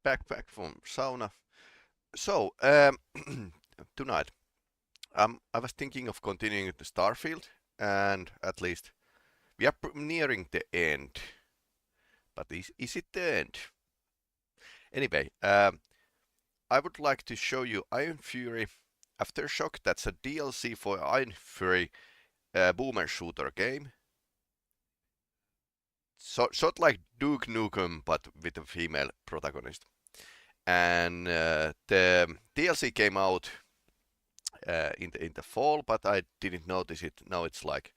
back from sauna. So, tonight, I was thinking of continuing with the Starfield, and at least we are nearing the end. But is it the end? Anyway, I would like to show you Iron Fury Aftershock. That's a DLC for Iron Fury boomer shooter game. Sort like Duke Nukem, but with a female protagonist. And the DLC came out in the fall, but I didn't notice it. Now it's like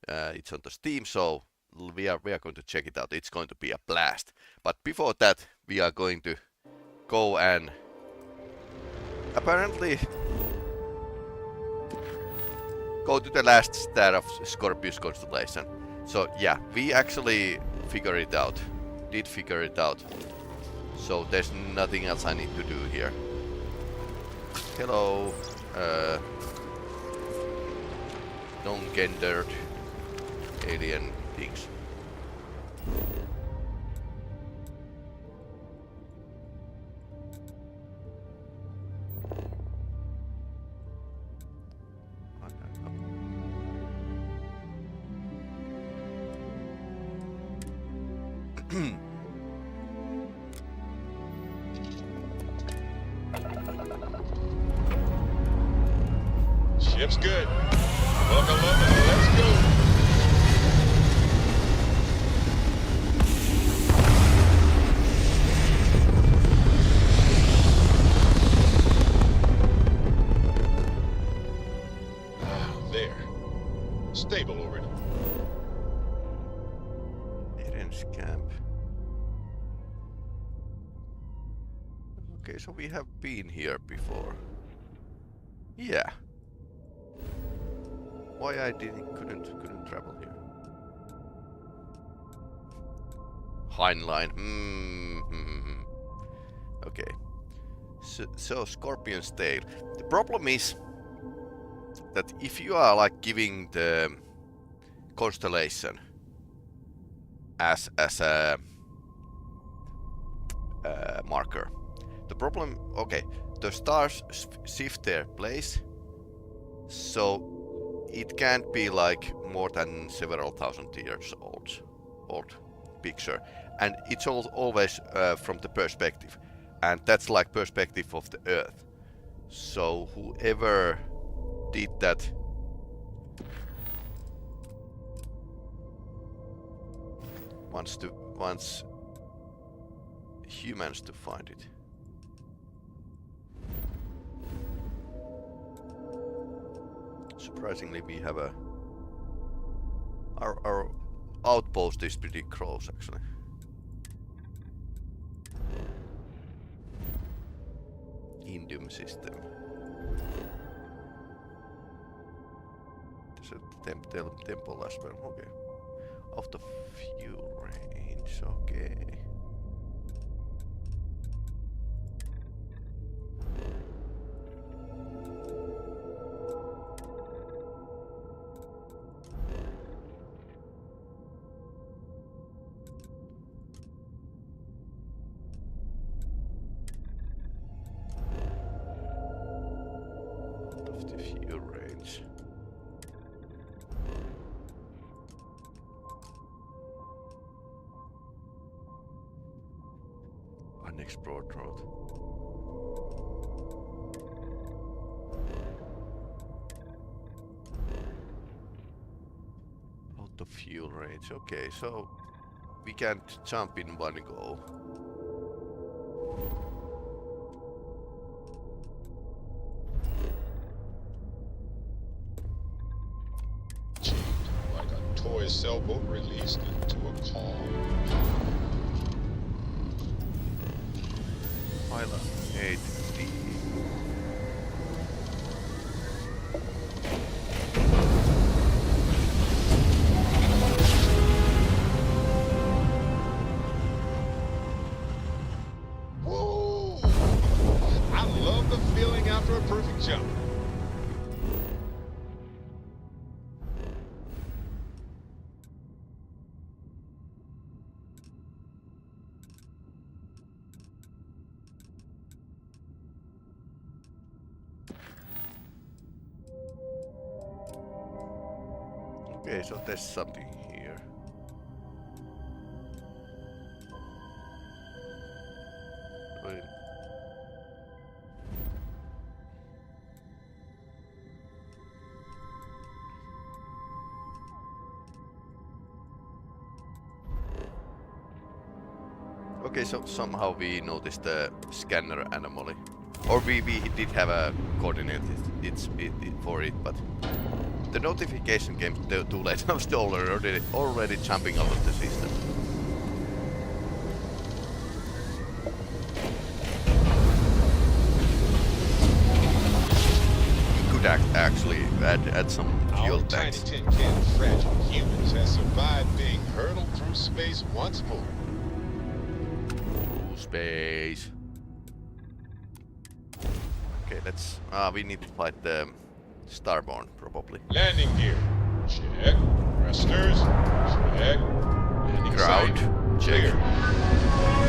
it's on the Steam, so we are going to check it out. It's going to be a blast. But before that, we are going to go and apparently go to the last star of Scorpius constellation. So yeah, we actually figure it out. Did figure it out. So there's nothing else I need to do here. Hello, non-gendered alien things. Ship's good. Welcome, London. Let's go. There. Stable over it. Eren's camp. Okay, so we have been here before. Yeah. Why I couldn't travel here? Heinlein. Okay. So Scorpion's tail. The problem is that if you are like giving the constellation as a marker, the problem, okay, the stars shift their place, so it can't be like more than several thousand years old picture, and it's always from the perspective, and that's like perspective of the Earth. So whoever did that wants humans to find it. Surprisingly, we have our outpost is pretty close actually. Indium system. There's a temple as well. Okay. Out of fuel range. Okay. Unexplored road. Out of fuel range. Okay, so we can't jump in one go. Like a toy sailboat released into a calm. Pilot 8D. Woo! I love the feeling after a perfect jump. Okay, so there's something here. Wait. Okay, so somehow we noticed the scanner anomaly. Or we did have a coordinate for it, but the notification came too late. I was already jumping out of the system. We could actually add some fuel Our tiny tanks. tin can of fragile humans has survived being hurtled through space once more. Ooh, space. Okay, let's. We need to fight the Starborn, probably. Landing gear, check. Thrusters, check. Landing Ground, site, check. clear.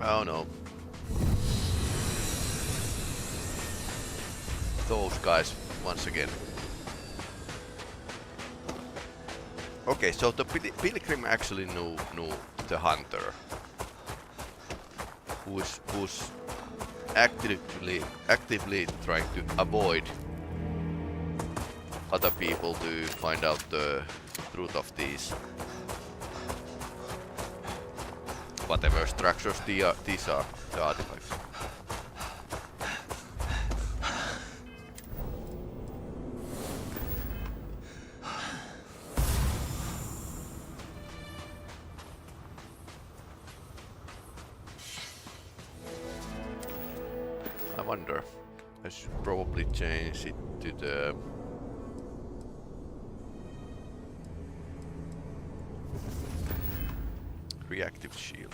Oh no. Those guys once again. Okay, so the Pilgrim actually knew the hunter, who's actively trying to avoid other people to find out the truth of these whatever structures these are, the artifacts. I wonder, I should probably change it to the reactive shield.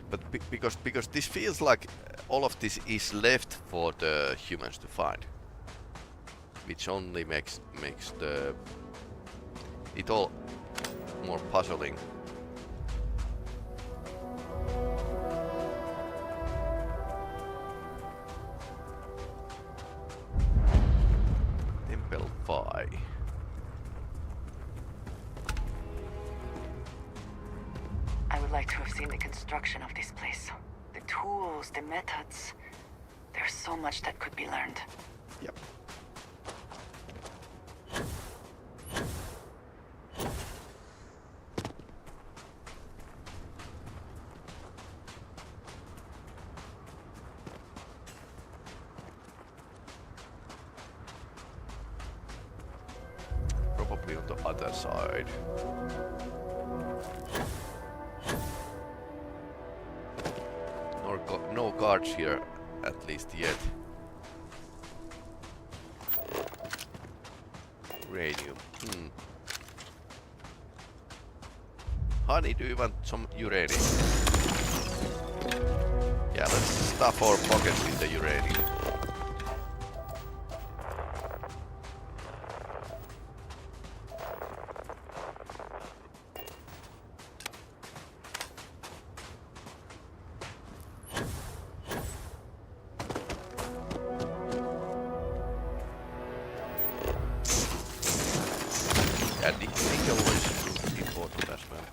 But because this feels like all of this is left for the humans to find, which only makes it all more puzzling. Temple 5. I would like to have seen the construction of this place. The tools, the methods. There's so much that could be learned. Yep. Probably on the other side. No guards here, at least yet. Uranium. Honey, do you want some uranium? Yeah, let's stuff our pockets with the uranium. And nickel is important as well.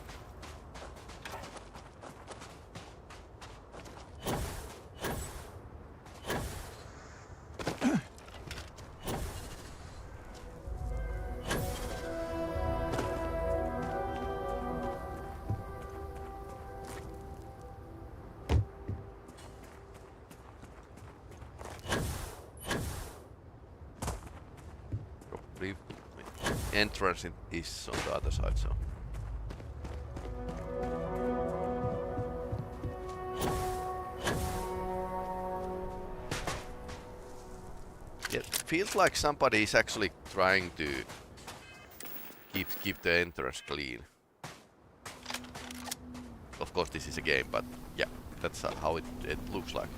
entrance is on the other side, so. It feels like somebody is actually trying to keep the entrance clean. Of course this is a game, but yeah, that's how it looks like.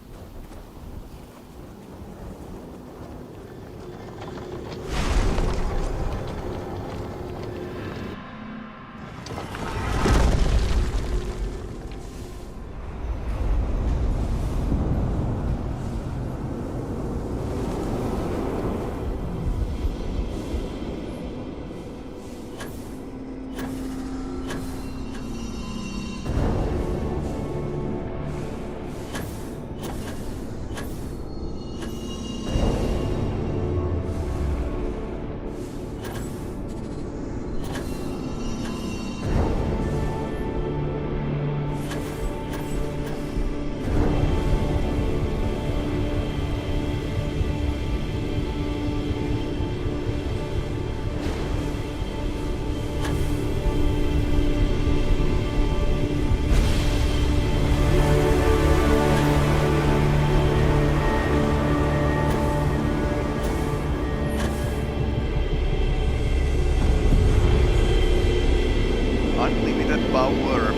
Unlimited power.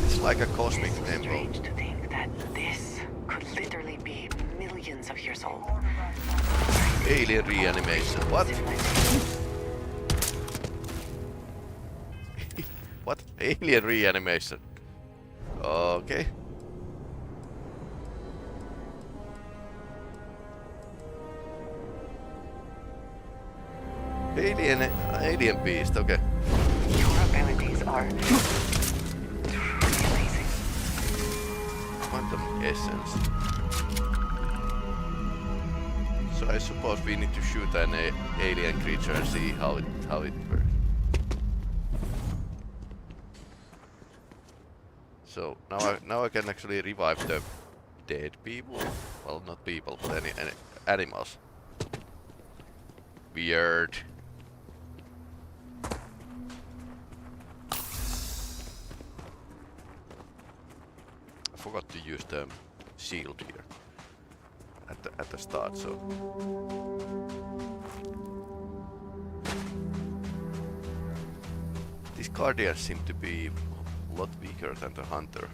It's like a cosmic It's so temple. strange to think that this could literally be millions of years old. Alien reanimation. What? What? Alien reanimation. Okay. Alien beast, okay. Your abilities are truly amazing. Quantum essence. So I suppose we need to shoot an alien creature and see how it works. So now I can actually revive the dead people. Well, not people, but any animals. Weird. I forgot to use the shield here at the start, so. These guardians seem to be a lot weaker than the hunter.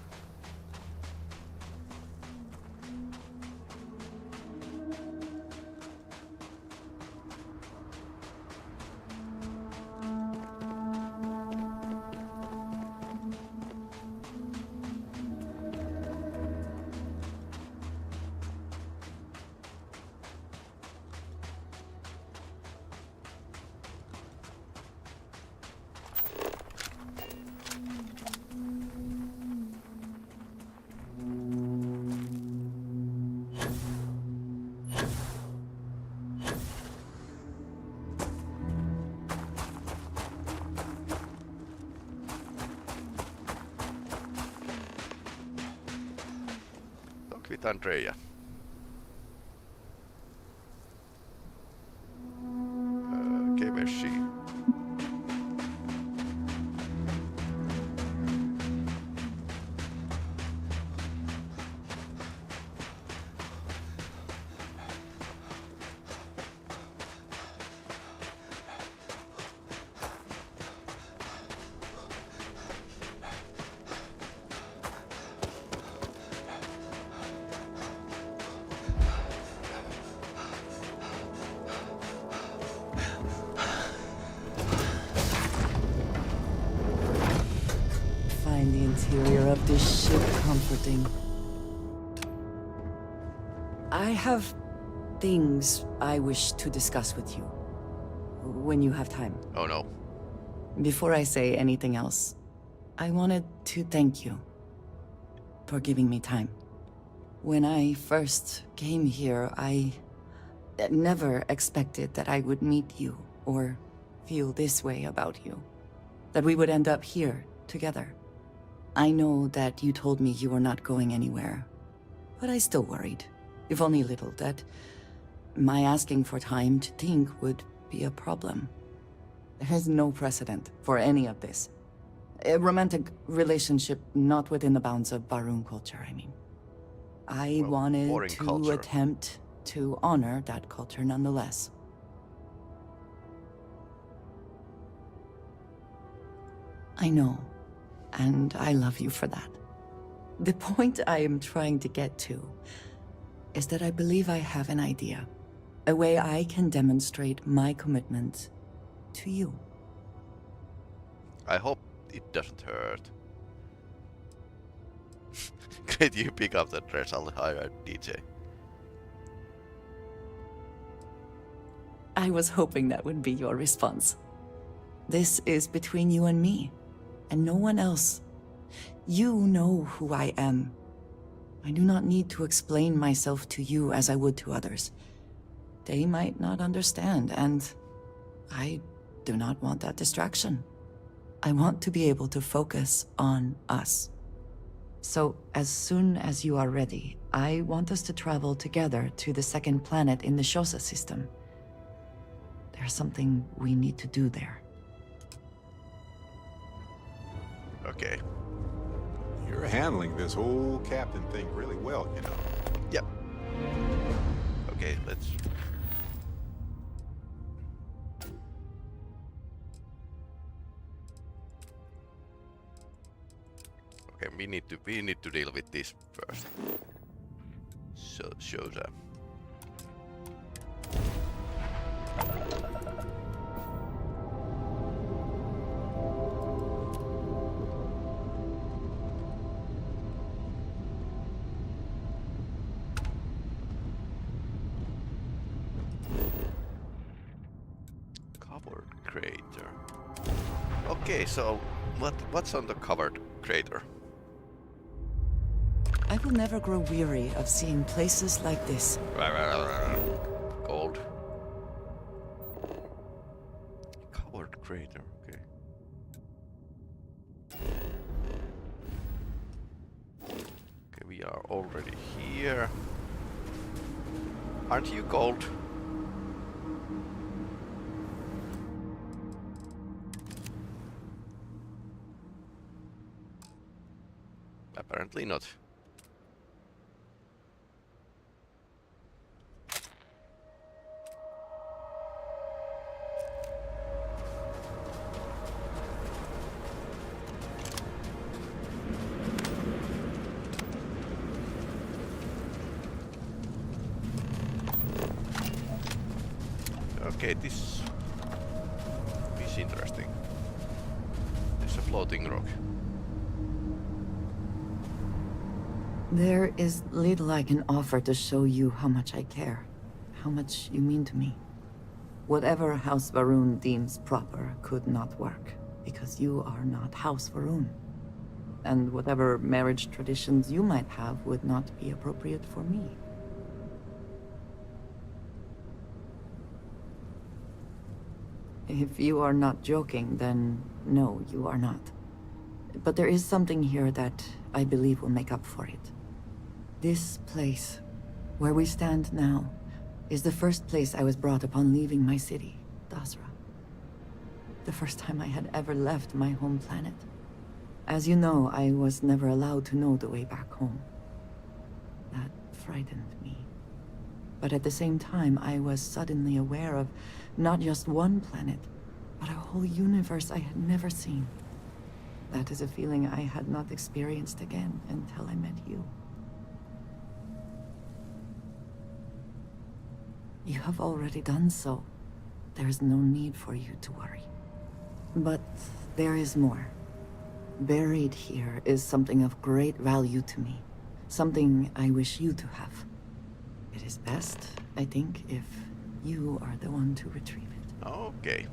With Andrea. Okay, where's she? Find the interior of this ship comforting. I have things I wish to discuss with you. When you have time. Oh no. Before I say anything else, I wanted to thank you for giving me time. When I first came here, I never expected that I would meet you or feel this way about you. That we would end up here, together. I know that you told me you were not going anywhere, but I still worried, if only a little, that my asking for time to think would be a problem. There is no precedent for any of this. A romantic relationship not within the bounds of Barun culture, I mean. I Well, wanted foreign to culture. attempt to honor that culture nonetheless. I know, and I love you for that. The point I am trying to get to is that I believe I have an idea, a way I can demonstrate my commitment to you. I hope it doesn't hurt. Great, you pick up that dress. I'll hire a DJ. I was hoping that would be your response. This is between you and me, and no one else. You know who I am. I do not need to explain myself to you as I would to others. They might not understand, and I do not want that distraction. I want to be able to focus on us. So, as soon as you are ready, I want us to travel together to the second planet in the Shosa system. There's something we need to do there. Okay. You're handling this whole captain thing really well, you know. Yep. Okay, let's... Okay, we need to deal with this first. So shows up. Covered crater. Okay, so what's on the covered crater? I will never grow weary of seeing places like this. Gold. Covered crater, okay. Okay, we are already here. Aren't you gold? Apparently not. Okay, this is interesting. There's a floating rock. There is little I can offer to show you how much I care, how much you mean to me. Whatever House Varun deems proper could not work, because you are not House Varun. And whatever marriage traditions you might have would not be appropriate for me. If you are not joking, then no, you are not. But there is something here that I believe will make up for it. This place, where we stand now, is the first place I was brought upon leaving my city, Dasra. The first time I had ever left my home planet. As you know, I was never allowed to know the way back home. That frightened me. But at the same time, I was suddenly aware of not just one planet, but a whole universe I had never seen. That is a feeling I had not experienced again until I met you. You have already done so. There is no need for you to worry. But there is more. Buried here is something of great value to me. Something I wish you to have. It is best, I think, if you are the one to retrieve it. Okay.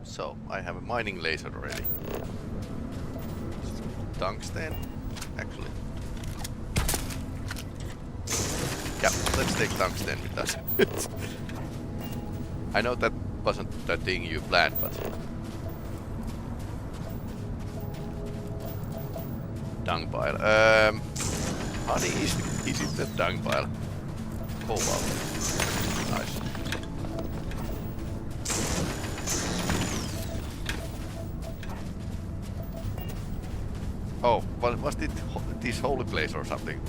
So, I have a mining laser already. Tungsten, actually. Yeah, let's take tungsten with us. I know that wasn't the thing you planned, but dung pile. Honey, is it the dung pile? Cobalt. Nice. Oh, was it this holy place or something?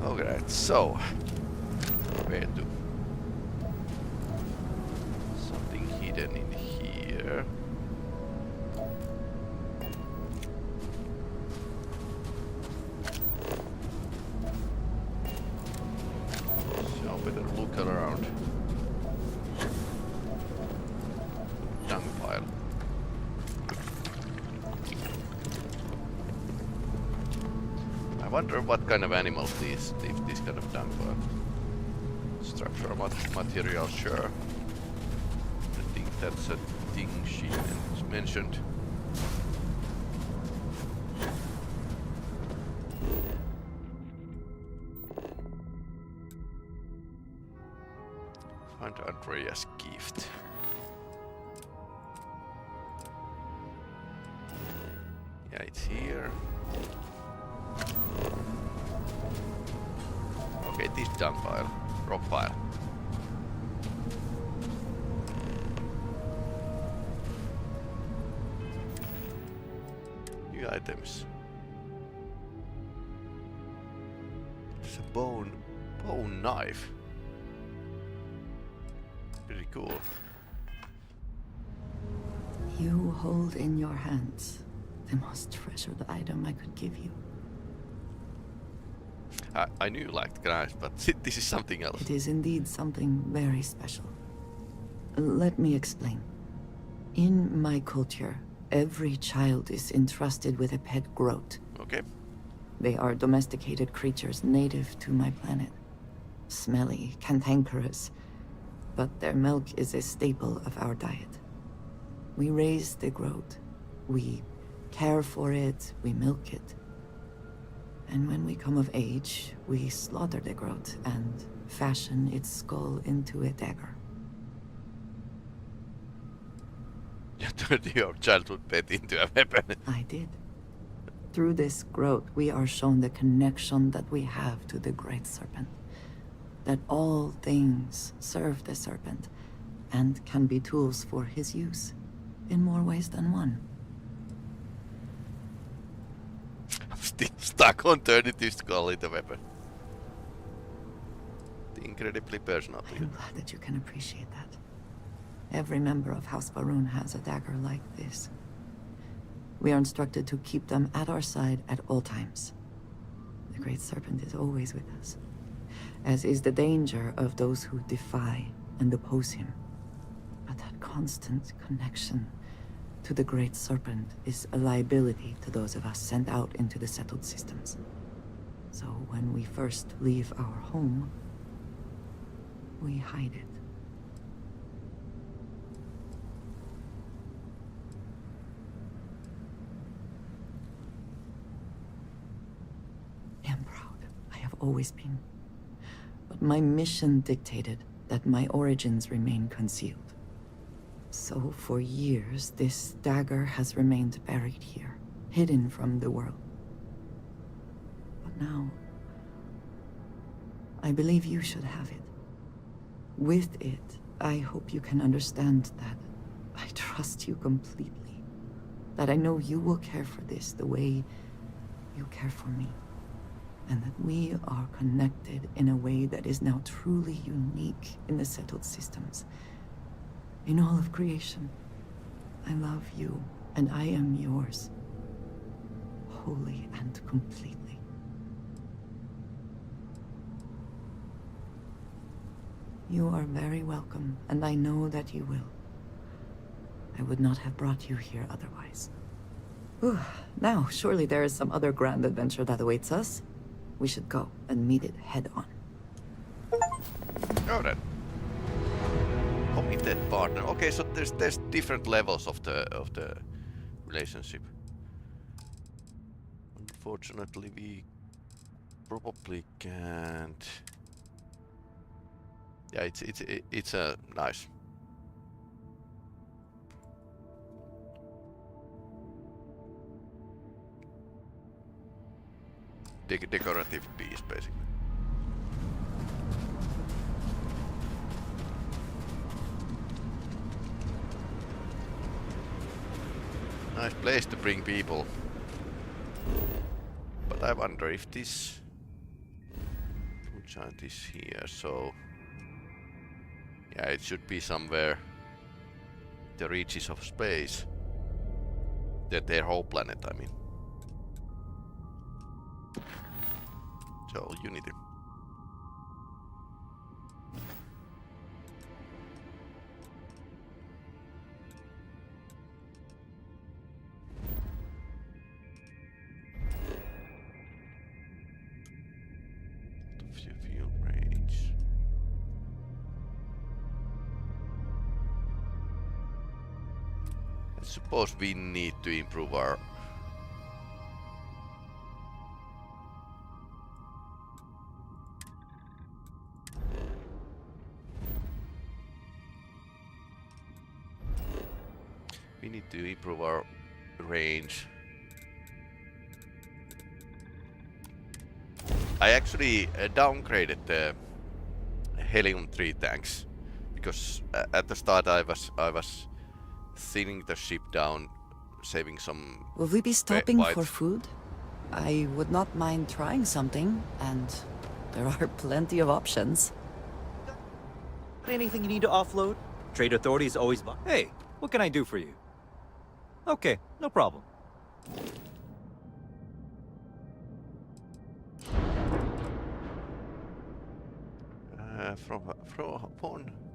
Okay, so where to? Something hidden in here. So better look around. Dung pile. I wonder what kind of animals these this kind of dung pile. Structural material, sure. I think that's a thing she mentioned. Find Andrea's gift. Yeah, it's here. Okay, this dung pile. Rock pile. New items. It's a bone knife. Pretty cool. You hold in your hands the most treasured item I could give you. I knew you liked knives, but this is something else. It is indeed something very special. Let me explain. In my culture, every child is entrusted with a pet groat. Okay. They are domesticated creatures native to my planet. Smelly, cantankerous, but their milk is a staple of our diet. We raise the groat. We care for it, we milk it. And when we come of age, we slaughter the groat and fashion its skull into a dagger. You turned your childhood pet into a weapon. I did. Through this groat, we are shown the connection that we have to the Great Serpent. That all things serve the Serpent, and can be tools for his use, in more ways than one. I'm still stuck on turning this skull into a weapon. Incredibly personal to you. I'm glad that you can appreciate that. Every member of House Baroon has a dagger like this. We are instructed to keep them at our side at all times. The Great Serpent is always with us, as is the danger of those who defy and oppose him. But that constant connection to the Great Serpent is a liability to those of us sent out into the settled systems. So when we first leave our home, we hide it. I am proud. I have always been. But my mission dictated that my origins remain concealed. So for years, this dagger has remained buried here, hidden from the world. But now, I believe you should have it. With it, I hope you can understand that I trust you completely. That I know you will care for this the way you care for me. And that we are connected in a way that is now truly unique in the settled systems. In all of creation, I love you, and I am yours, wholly and completely. You are very welcome, and I know that you will. I would not have brought you here otherwise. Whew. Now, surely there is some other grand adventure that awaits us. We should go and meet it head on. Go then. Committed partner. Okay, so there's different levels of the relationship. Unfortunately, we probably can't Yeah, it's a nice. Decorative piece, basically. Nice place to bring people. But I wonder if this food giant is here, so yeah, it should be somewhere the reaches of space. Their whole planet, I mean. So Unity. Fuel range. I suppose we need to improve our range. I actually downgraded the helium-3 tanks because at the start I was thinning the ship down, saving some. Will we be stopping for whites. food? I would not mind trying something, and there are plenty of options. Anything you need to offload? Trade Authority is always by. Hey, what can I do for you? Okay, no problem. From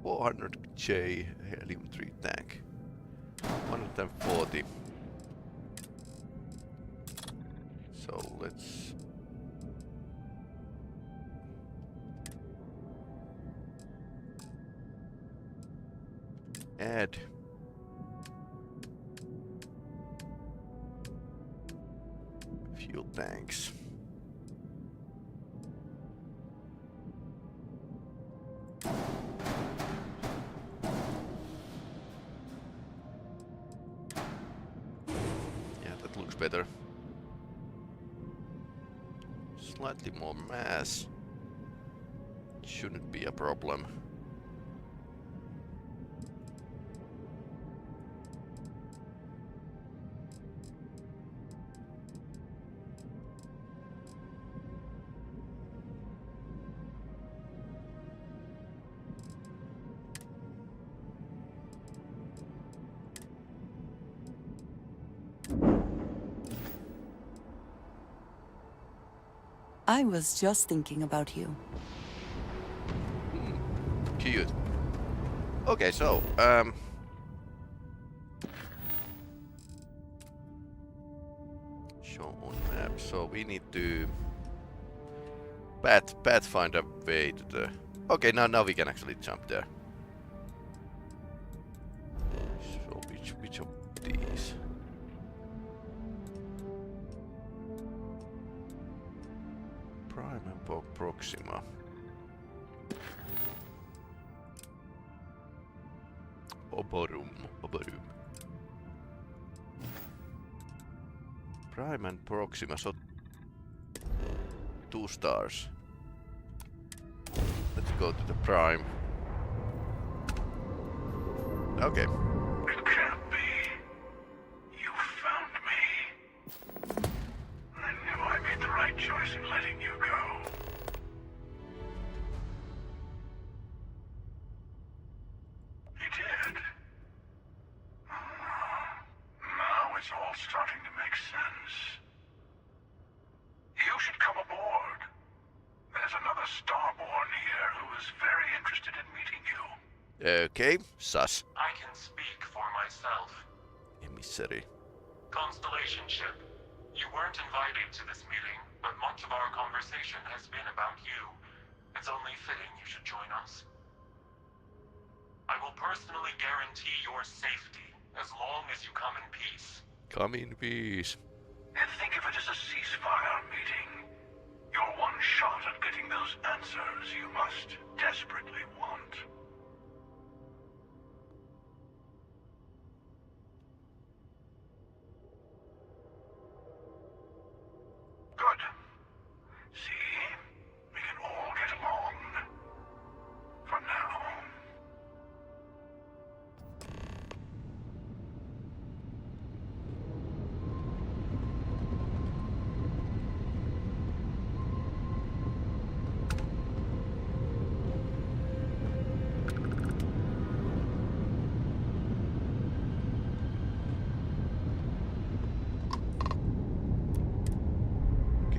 400J helium-3 tank, 140. So let's add fuel tanks. Yeah, that looks better. Slightly more mass shouldn't be a problem. I was just thinking about you. Cute. Okay, so show on map. So we need to find a way to the. Okay, now we can actually jump there. So which of these? Prime and Proxima. Oborum. Prime and Proxima, so 2 stars. Let's go to the Prime. Okay. It can't be. You found me. I knew I made the right choice in letting you go. You did. Now it's all starting to make sense. You should come aboard. There's another Starborn here who is very interested in meeting you. Okay, sus. I can speak for myself. Emissary. Constellation ship. You weren't invited to this meeting, but much of our conversation has been about you. It's only fitting you should join us. I will personally guarantee your safety as long as you come in peace. Come in peace. And think of it as a ceasefire meeting. Your one shot at getting those answers you must desperately want.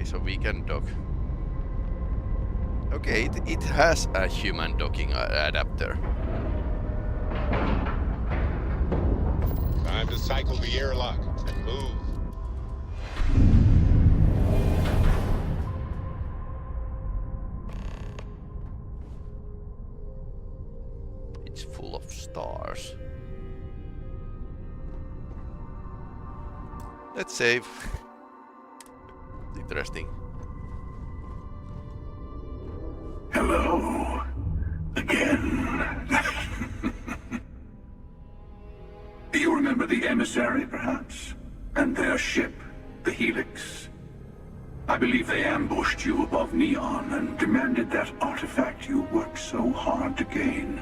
so we can dock. Okay, it has a human docking adapter. Time to cycle the airlock and move. It's full of stars. Let's save. Interesting. Hello. Again. Do you remember the emissary, perhaps? And their ship, the Helix? I believe they ambushed you above Neon and demanded that artifact you worked so hard to gain.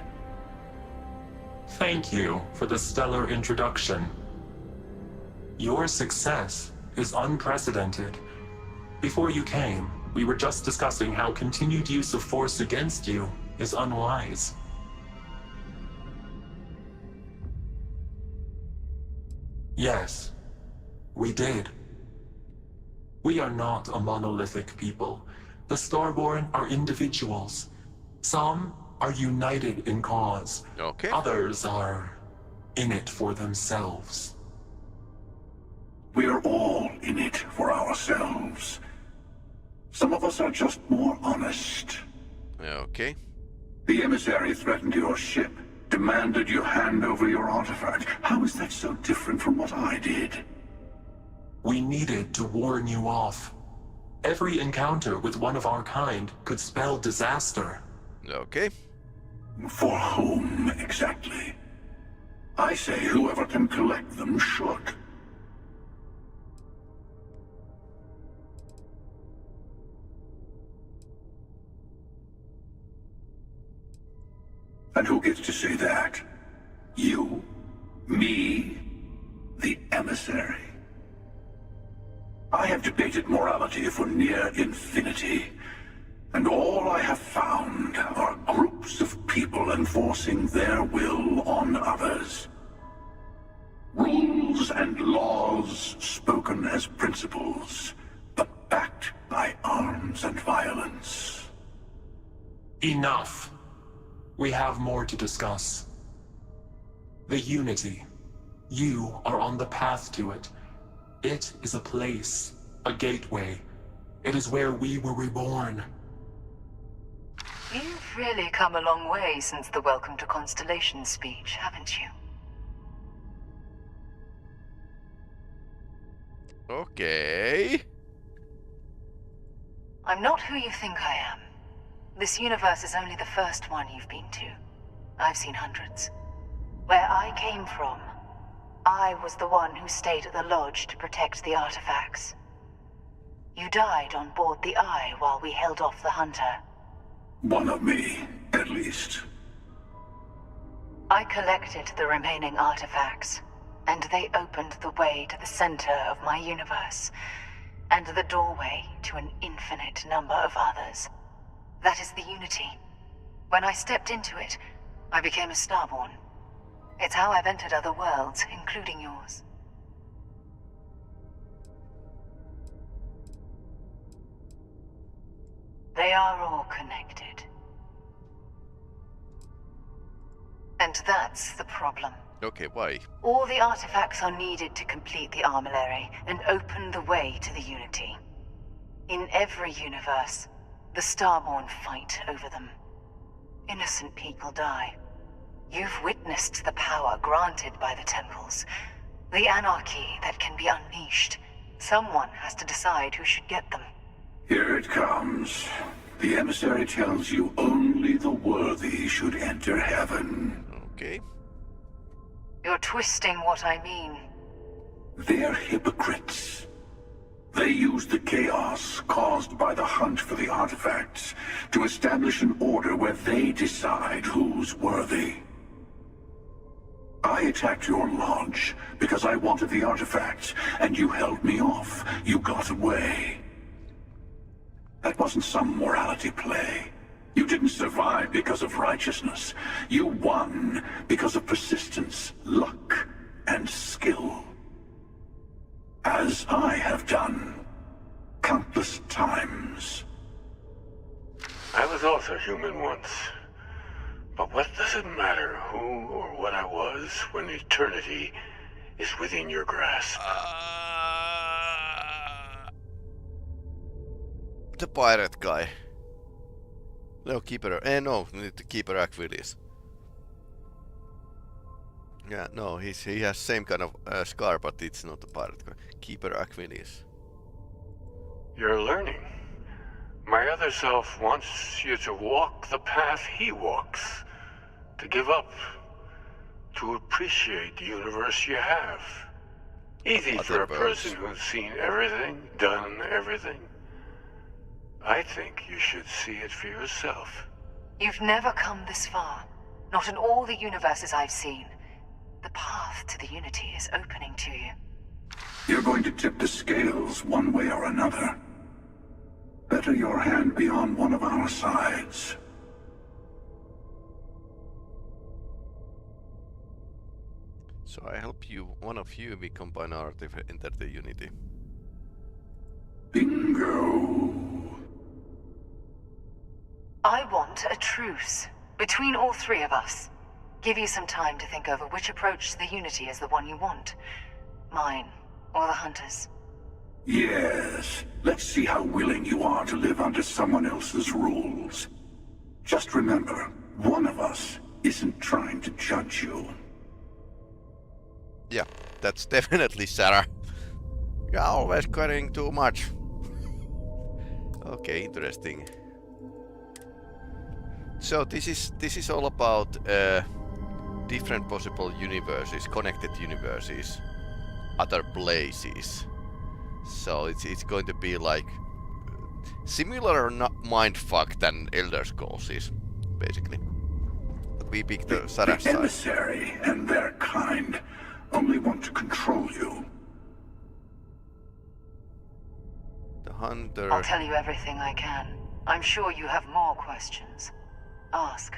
Thank you for the stellar introduction. Your success is unprecedented. Before you came, we were just discussing how continued use of force against you is unwise. Yes, we did. We are not a monolithic people. The Starborn are individuals. Some are united in cause. Okay. Others are in it for themselves. We are all in it for ourselves. Some of us are just more honest. Okay. The emissary threatened your ship, demanded you hand over your artifact. How is that so different from what I did? We needed to warn you off. Every encounter with one of our kind could spell disaster. Okay. For whom, exactly? I say whoever can collect them should. And who gets to say that? You? Me? The emissary? I have debated morality for near infinity, and all I have found are groups of people enforcing their will on others. Rules and laws spoken as principles, but backed by arms and violence. Enough. We have more to discuss. The Unity. You are on the path to it. It is a place, a gateway. It is where we were reborn. You've really come a long way since the Welcome to Constellation speech, haven't you? Okay. I'm not who you think I am. This universe is only the first one you've been to. I've seen hundreds. Where I came from, I was the one who stayed at the lodge to protect the artifacts. You died on board the Eye while we held off the Hunter. One of me, at least. I collected the remaining artifacts, and they opened the way to the center of my universe, and the doorway to an infinite number of others. That is the Unity. When I stepped into it, I became a Starborn. It's how I've entered other worlds, including yours. They are all connected. And that's the problem. Okay, why? All the artifacts are needed to complete the armillary and open the way to the Unity. In every universe, the Starborn fight over them. Innocent people die. You've witnessed the power granted by the temples. The anarchy that can be unleashed. Someone has to decide who should get them. Here it comes. The emissary tells you only the worthy should enter heaven. Okay. You're twisting what I mean. They're hypocrites. They use the chaos caused by the hunt for the artifacts to establish an order where they decide who's worthy. I attacked your lodge because I wanted the artifacts, and you held me off. You got away. That wasn't some morality play. You didn't survive because of righteousness. You won because of persistence, luck, and skill. As I have done. countless times. I was also human once. But what does it matter who or what I was when eternity is within your grasp? The pirate guy. No, Keeper. No, the Keeper Aquilius. Yeah, no, he has same kind of scar, but it's not the pirate guy. Keeper Aquilius. You're learning. My other self wants you to walk the path he walks. To give up. To appreciate the universe you have. Easy for a person who's seen everything, done everything. I think you should see it for yourself. You've never come this far. Not in all the universes I've seen. The path to the Unity is opening to you. You're going to tip the scales one way or another. Better your hand be on one of our sides. So I help you, one of you, we combine our enter the Unity. Bingo. I want a truce between all three of us. Give you some time to think over which approach to the Unity is the one you want. Mine, or the Hunters. Yes. Let's see how willing you are to live under someone else's rules. Just remember, one of us isn't trying to judge you. Yeah, that's definitely Sarah. You're always carrying too much. Okay, interesting. So this is all about different possible universes, connected universes, other places. So it's going to be like similar mindfuck than Elder Scrolls is, basically. But we pick the Sarah side. The emissary and their kind only want to control you. The Hunter. I'll tell you everything I can. I'm sure you have more questions. Ask.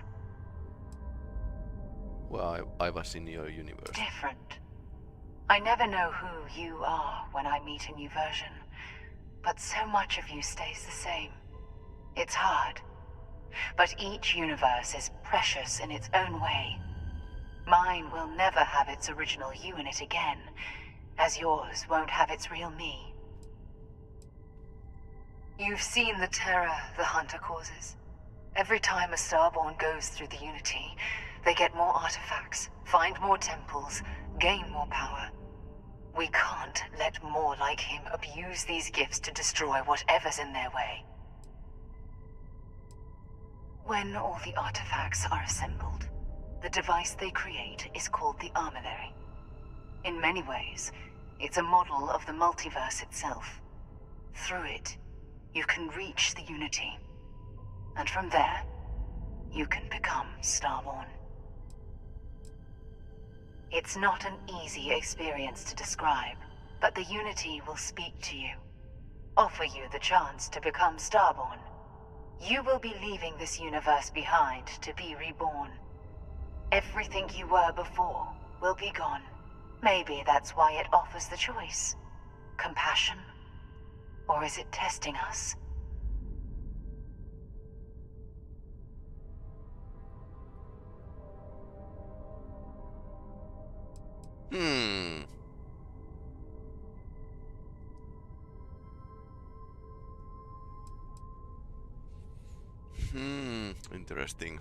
Well, I was in your universe. Different. I never know who you are when I meet a new version, but so much of you stays the same. It's hard. But each universe is precious in its own way. Mine will never have its original you in it again, as yours won't have its real me. You've seen the terror the Hunter causes. Every time a Starborn goes through the Unity, they get more artifacts, find more temples, gain more power. We can't let more like him abuse these gifts to destroy whatever's in their way. When all the artifacts are assembled, the device they create is called the Armillary. In many ways, it's a model of the multiverse itself. Through it, you can reach the Unity. And from there, you can become Starborn. It's not an easy experience to describe, but the Unity will speak to you, offer you the chance to become Starborn. You will be leaving this universe behind to be reborn. Everything you were before will be gone. Maybe that's why it offers the choice. Compassion? Or is it testing us? Interesting.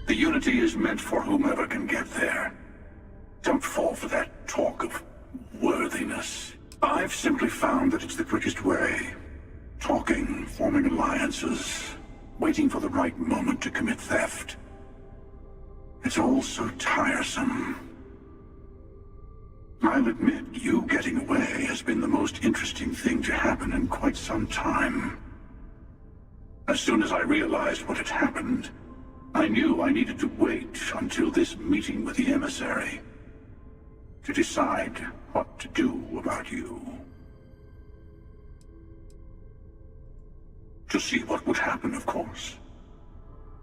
The Unity is meant for whomever can get there. Don't fall for that talk of worthiness. I've simply found that it's the quickest way. Talking, forming alliances, waiting for the right moment to commit theft. It's all so tiresome. I'll admit, you getting away has been the most interesting thing to happen in quite some time. As soon as I realized what had happened, I knew I needed to wait until this meeting with the emissary. to decide what to do about you. To see what would happen, of course.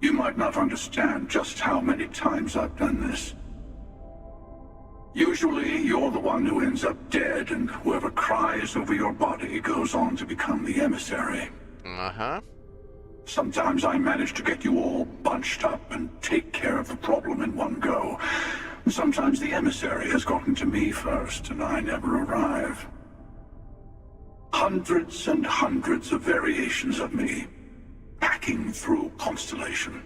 You might not understand just how many times I've done this. Usually, you're the one who ends up dead, and whoever cries over your body goes on to become the emissary. Uh-huh. Sometimes I manage to get you all bunched up and take care of the problem in one go. Sometimes the emissary has gotten to me first, and I never arrive. Hundreds and hundreds of variations of me, packing through Constellation.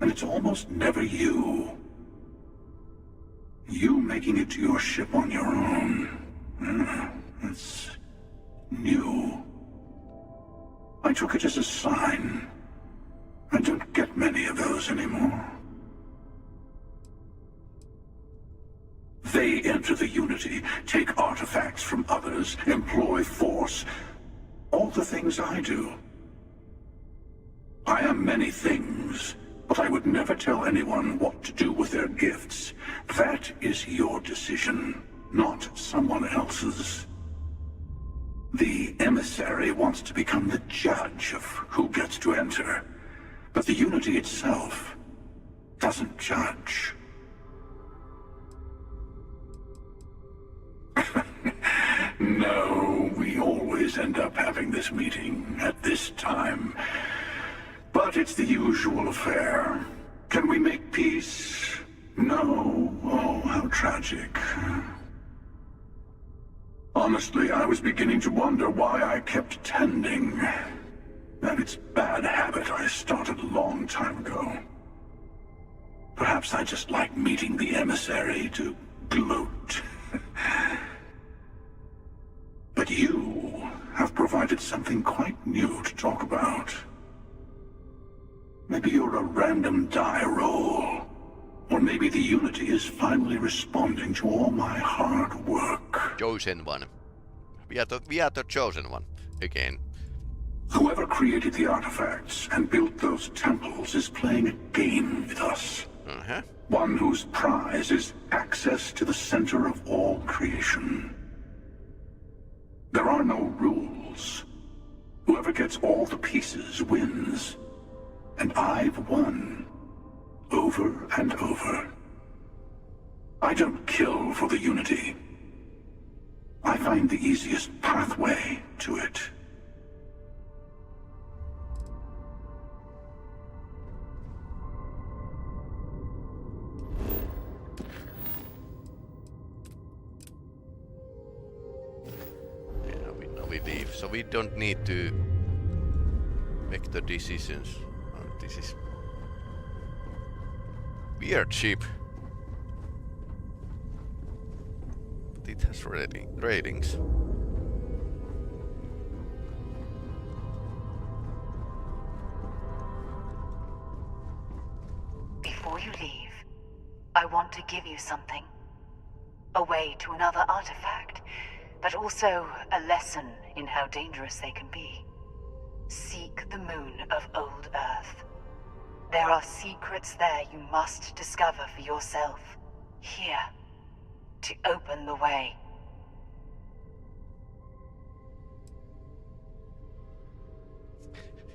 And it's almost never you. You making it to your ship on your own. It's new. I took it as a sign. I don't get many of those anymore. They enter the Unity, take artifacts from others, employ force. All the things I do. I am many things, but I would never tell anyone what to do with their gifts. That is your decision, not someone else's. The emissary wants to become the judge of who gets to enter, but the Unity itself doesn't judge. No, we always end up having this meeting at this time. But it's the usual affair. Can we make peace? No. Oh, how tragic. Honestly, I was beginning to wonder why I kept tending. That it's bad habit I started a long time ago. Perhaps I just like meeting the emissary to gloat. But you have provided something quite new to talk about. Maybe you're a random die roll. Or maybe the Unity is finally responding to all my hard work. Chosen one. We are the chosen one. Again. Whoever created the artifacts and built those temples is playing a game with us. Uh-huh. One whose prize is access to the center of all creation. There are no rules. Whoever gets all the pieces wins. And I've won. Over and over. I don't kill for the Unity. I find the easiest pathway to it. We leave, so we don't need to make the decisions. This is weird ship, but it has ratings. Before you leave, I want to give you something. A way to another artifact, but also a lesson in how dangerous they can be. Seek the moon of old Earth. There are secrets there you must discover for yourself. Here. To open the way.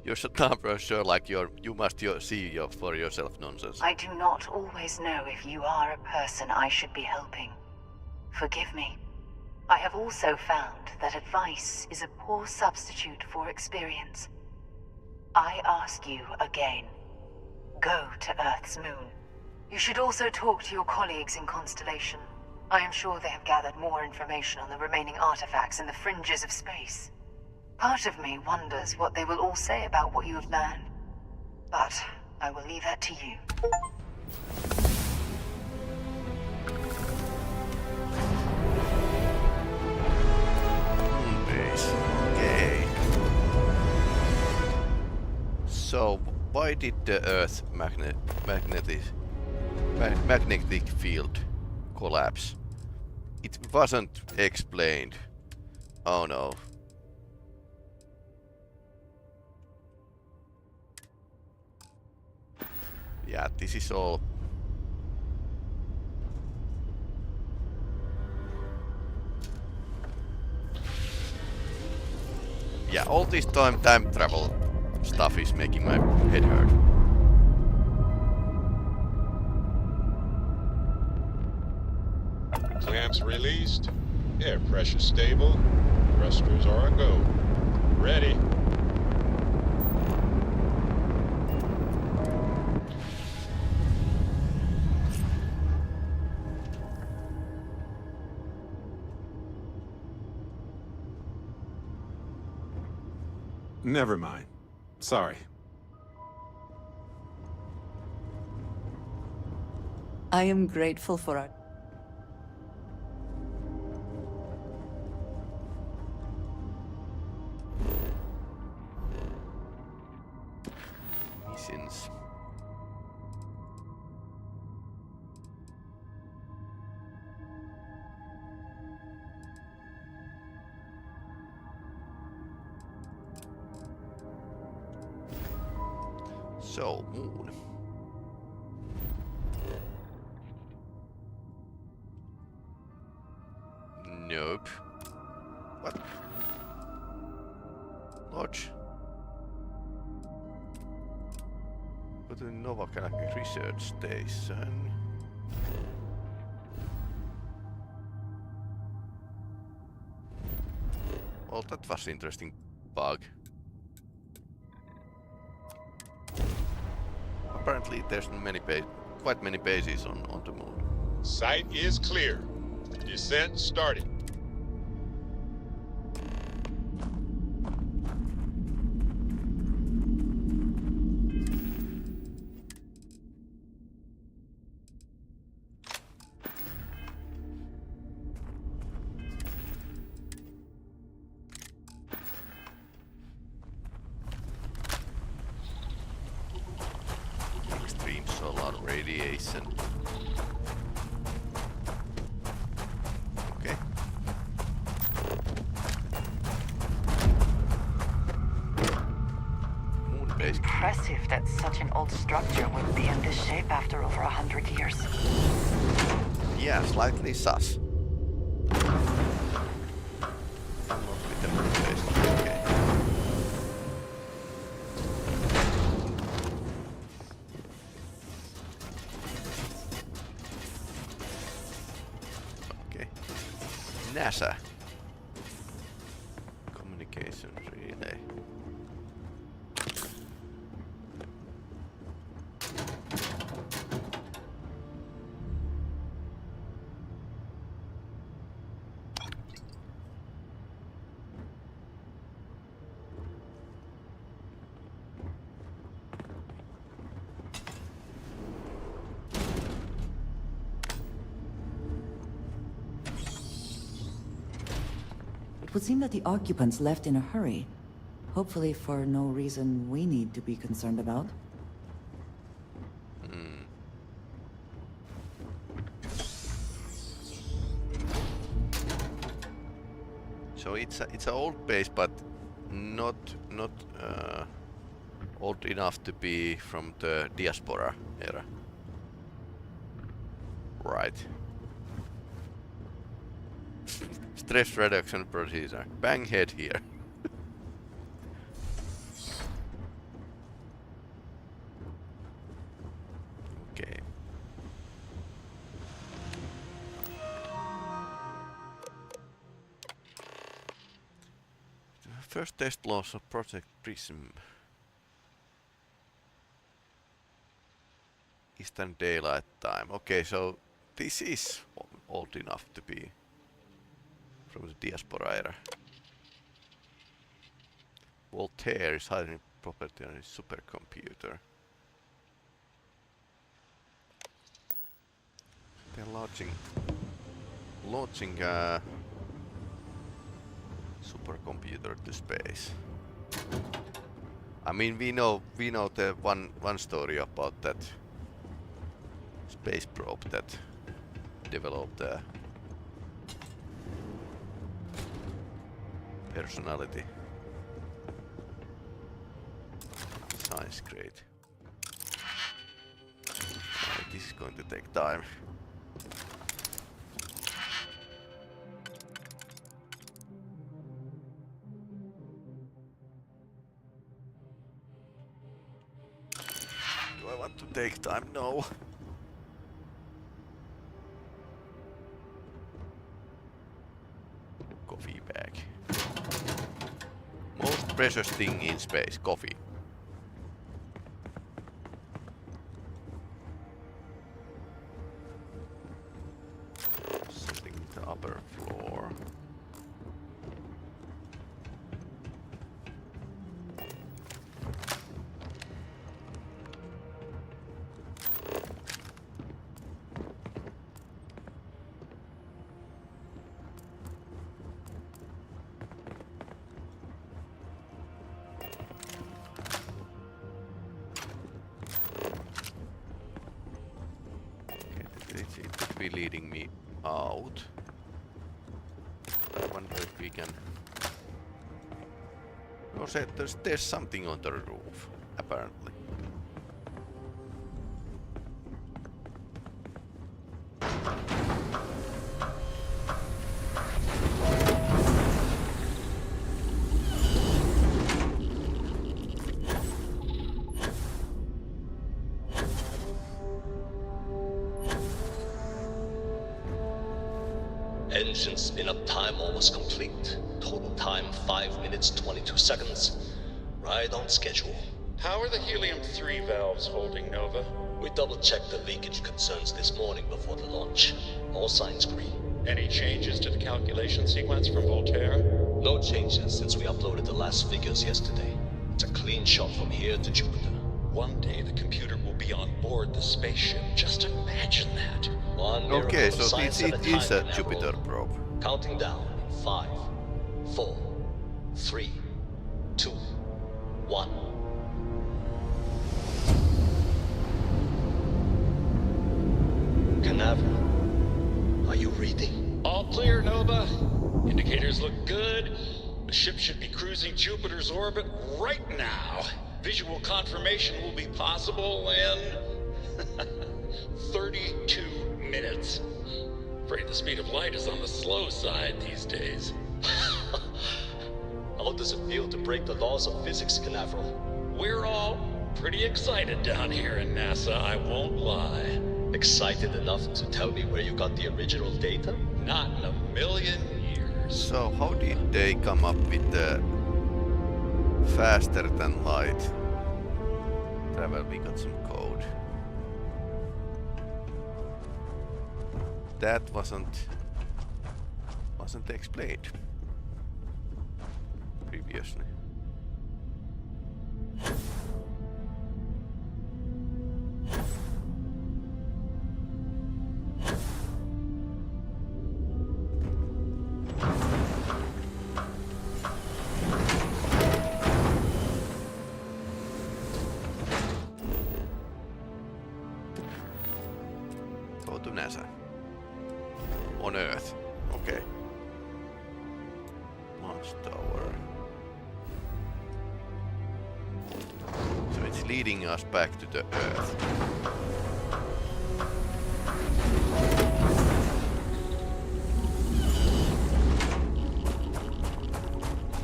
You're so dumb, sure, like you must see for yourself nonsense. I do not always know if you are a person I should be helping. Forgive me. I have also found that advice is a poor substitute for experience. I ask you again. Go to Earth's moon. You should also talk to your colleagues in Constellation. I am sure they have gathered more information on the remaining artifacts in the fringes of space. Part of me wonders what they will all say about what you have learned. But I will leave that to you. Okay. So, why did the Earth magnetic field collapse? It wasn't explained. Oh no. Yeah, this is all. Yeah, all this time travel stuff is making my head hurt. Clamps released. Air pressure stable. Thrusters are a go. Ready. Never mind. Sorry. I am grateful for our... Missions. So, moon. Nope. What? Lodge. Go to the Nova Galactic Research Station. Well, that was interesting bug. Apparently, there's quite many bases on the moon. Site is clear. Descent started. Extreme solar radiation. Okay. Moon base. Impressive that such an old structure would be in this shape after over 100 years. Yeah, slightly sus. Not with the moon base. Okay. Okay. NASA. Communications relay. It would seem that the occupants left in a hurry. Hopefully for no reason we need to be concerned about. So it's an old base, but not old enough to be from the diaspora era. Right. Stress reduction procedure. Bang head here. Okay. First test launch of Project Prism. Eastern Daylight Time. Okay, so this is old enough to be from the diaspora era. Voltaire is hiding property on his supercomputer. They're launching a supercomputer to space. I mean, we know the one story about that space probe that developed a personality. Science grade. This is going to take time. want to take time, no. Coffee bag. Most precious thing in space, coffee. Setting the upper floor. It could be leading me out. I wonder if we can... No, there's something on the roof, apparently. Engine spin-up time almost complete. Total time 5 minutes 22 seconds. Right on schedule. How are the helium-3 valves holding, Nova? We double-checked the leakage concerns this morning before the launch. All signs green. Any changes to the calculation sequence from Voltaire? No changes since we uploaded the last figures yesterday. It's a clean shot from here to Jupiter. One day the computer will be on board the spaceship. Just imagine that. Okay, so it is a Jupiter probe. Counting down in 5, 4, 3, 2, 1. Canaveral, are you reading? All clear, Nova. Indicators look good. The ship should be cruising Jupiter's orbit right now. Visual confirmation will be possible in 32 minutes. Afraid the speed of light is on the slow side these days. How does it feel to break the laws of physics, Canaveral? We're all pretty excited down here in NASA, I won't lie. Excited enough to tell me where you got the original data? Not in a million years. So how did they come up with the faster than light travel? We got some code. That wasn't explained previously. Go to NASA. On Earth. Okay. Launch tower. So it's leading us back to the Earth.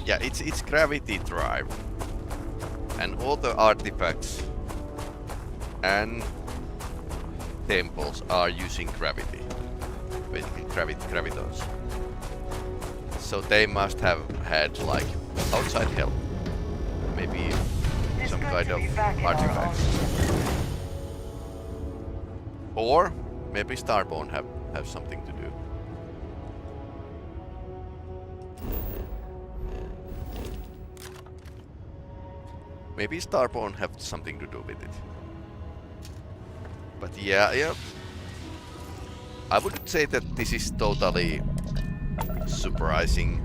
Yeah, it's gravity drive. And all the artifacts and temples are using gravity. Basically gravitons. So they must have had like outside help. Maybe some kind of artifacts. Or maybe Starborn have something to do. Maybe Starborn have something to do with it. But yeah. I wouldn't say that this is totally surprising.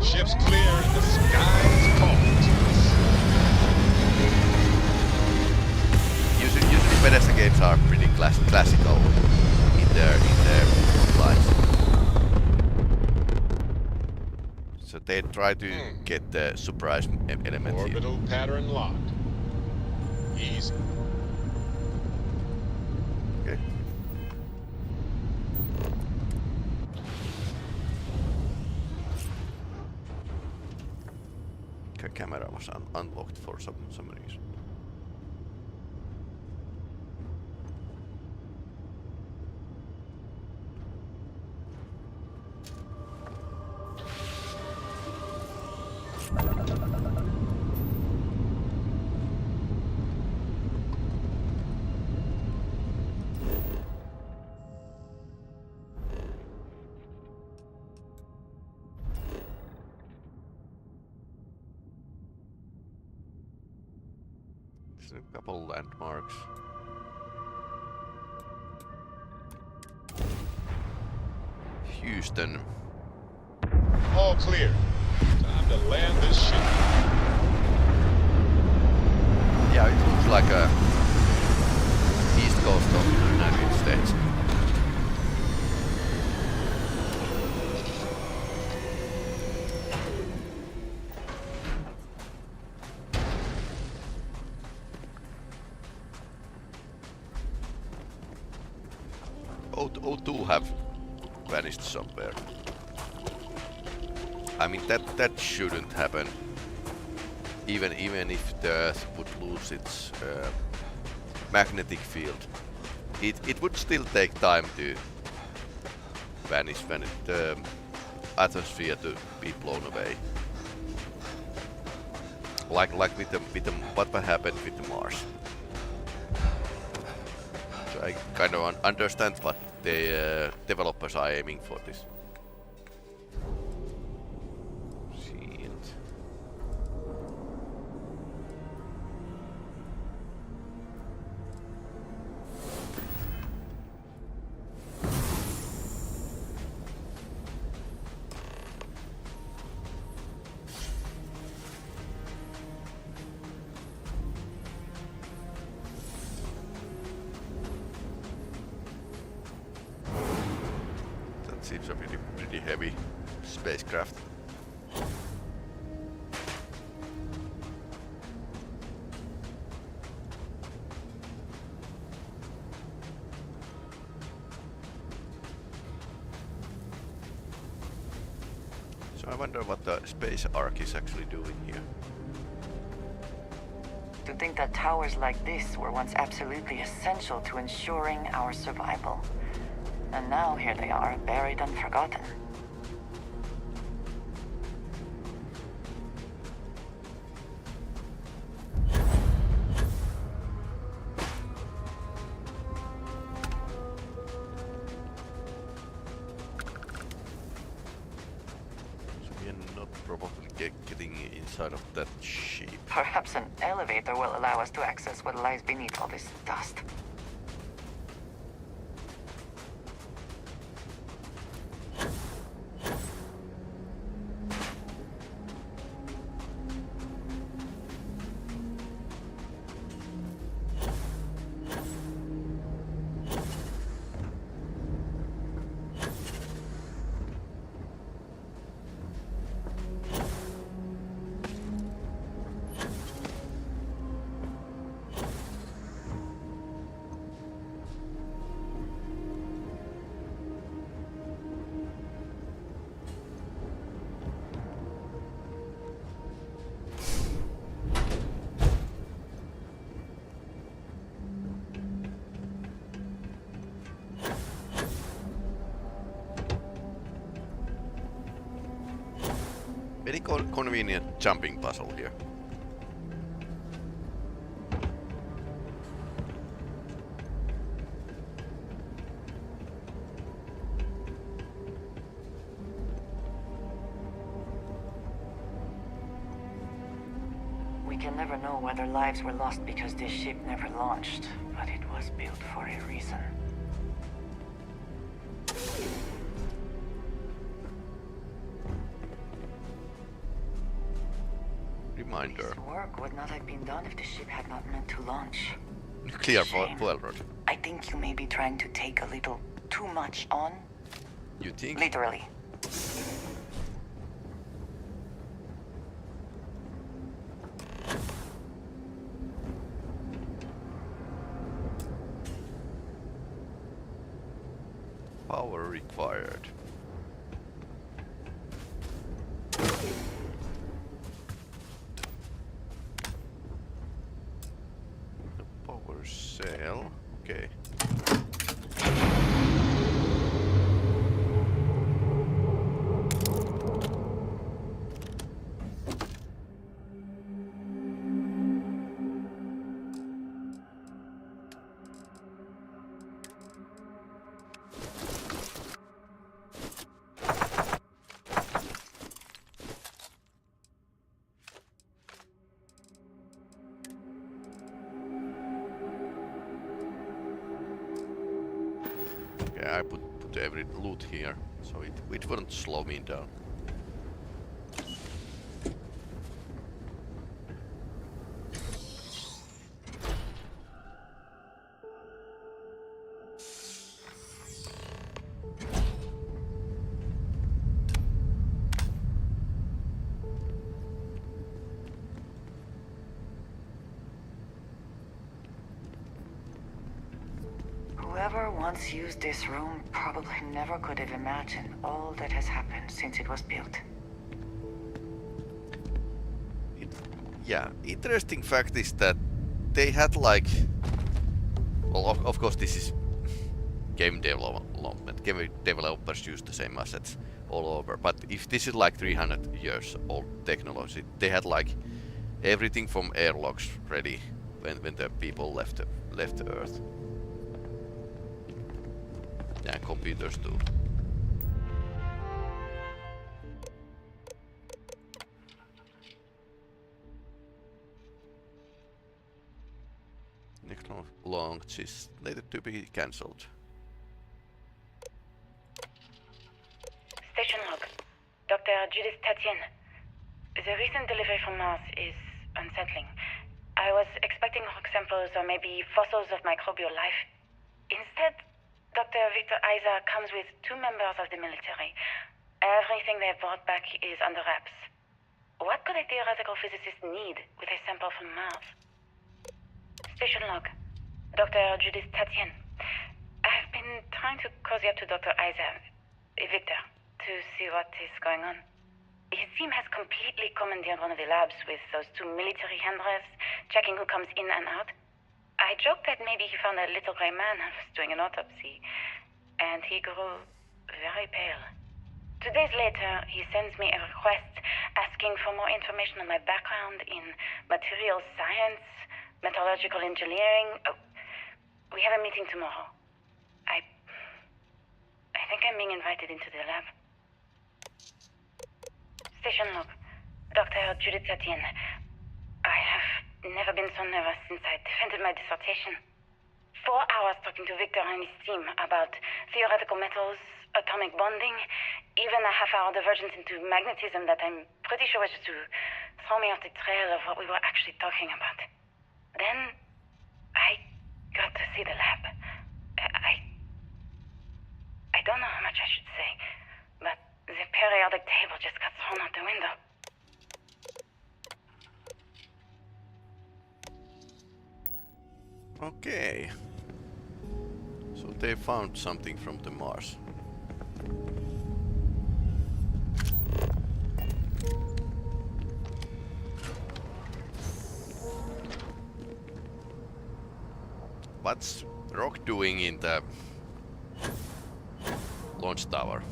Ship's clear and the sky's cold. Usually Bethesda games are pretty classical in their lines. So they try to get the surprise element here. Orbital pattern locked. Easy. Okay. The camera was unlocked for some reason. a couple landmarks. Houston. All clear. Time to land this ship. Yeah, it looks like a east coast of the United States. O2 have vanished somewhere. I mean that shouldn't happen. Even if the Earth would lose its magnetic field, it would still take time to vanish when the atmosphere to be blown away. Like with the what happened with the Mars. So I kind of understand what the developers are aiming for this. Shield. Seems a pretty heavy spacecraft. So I wonder what the space arc is actually doing here. To think that towers like this were once absolutely essential to ensuring our survival. And now here they are, buried and forgotten. So we are not probably getting inside of that ship. Perhaps an elevator will allow us to access what lies beneath all this dust. Very convenient jumping puzzle here. We can never know whether lives were lost because this ship never launched, but it was built for a reason. Reminder. This work would not have been done if the ship had not meant to launch. Nuclear Shame. fuel rod. I think you may be trying to take a little too much on. You think? Literally. Power required. The power cell. Okay. Okay, I put every loot here, so it wouldn't slow me down. Whoever once used this room probably never could have imagined all that has happened since it was built. Yeah, interesting fact is that they had like... Well, of course this is game development. Game developers use the same assets all over. But if this is like 300 years old technology, they had like everything from airlocks ready when the people left the Earth. Yeah, computers too. Next launch is later to be cancelled. Station log. Dr. Judith Tatien. The recent delivery from Mars is unsettling. I was expecting rock samples or maybe fossils of microbial life. Instead, Dr. Victor Isa comes with 2 members of the military. Everything they've brought back is under wraps. What could a theoretical physicist need with a sample from Mars? Station log. Dr. Judith Tatien. I've been trying to cozy up to Dr. Isa, Victor, to see what is going on. His team has completely commandeered one of the labs with those 2 military handlers, checking who comes in and out. I joked that maybe he found a little gray man and was doing an autopsy, and he grew very pale. 2 days later, he sends me a request asking for more information on my background in materials science, metallurgical engineering. Oh, we have a meeting tomorrow. I think I'm being invited into the lab. Station log. Dr. Judith Tatien. I have never been so nervous since I defended my dissertation. 4 hours talking to Victor and his team about theoretical metals, atomic bonding, even a half-hour divergence into magnetism that I'm pretty sure was just to throw me off the trail of what we were actually talking about. Then, I got to see the lab. I don't know how much I should say, but the periodic table just got thrown out the window. Okay. So they found something from the Mars. What's Rock doing in the launch tower?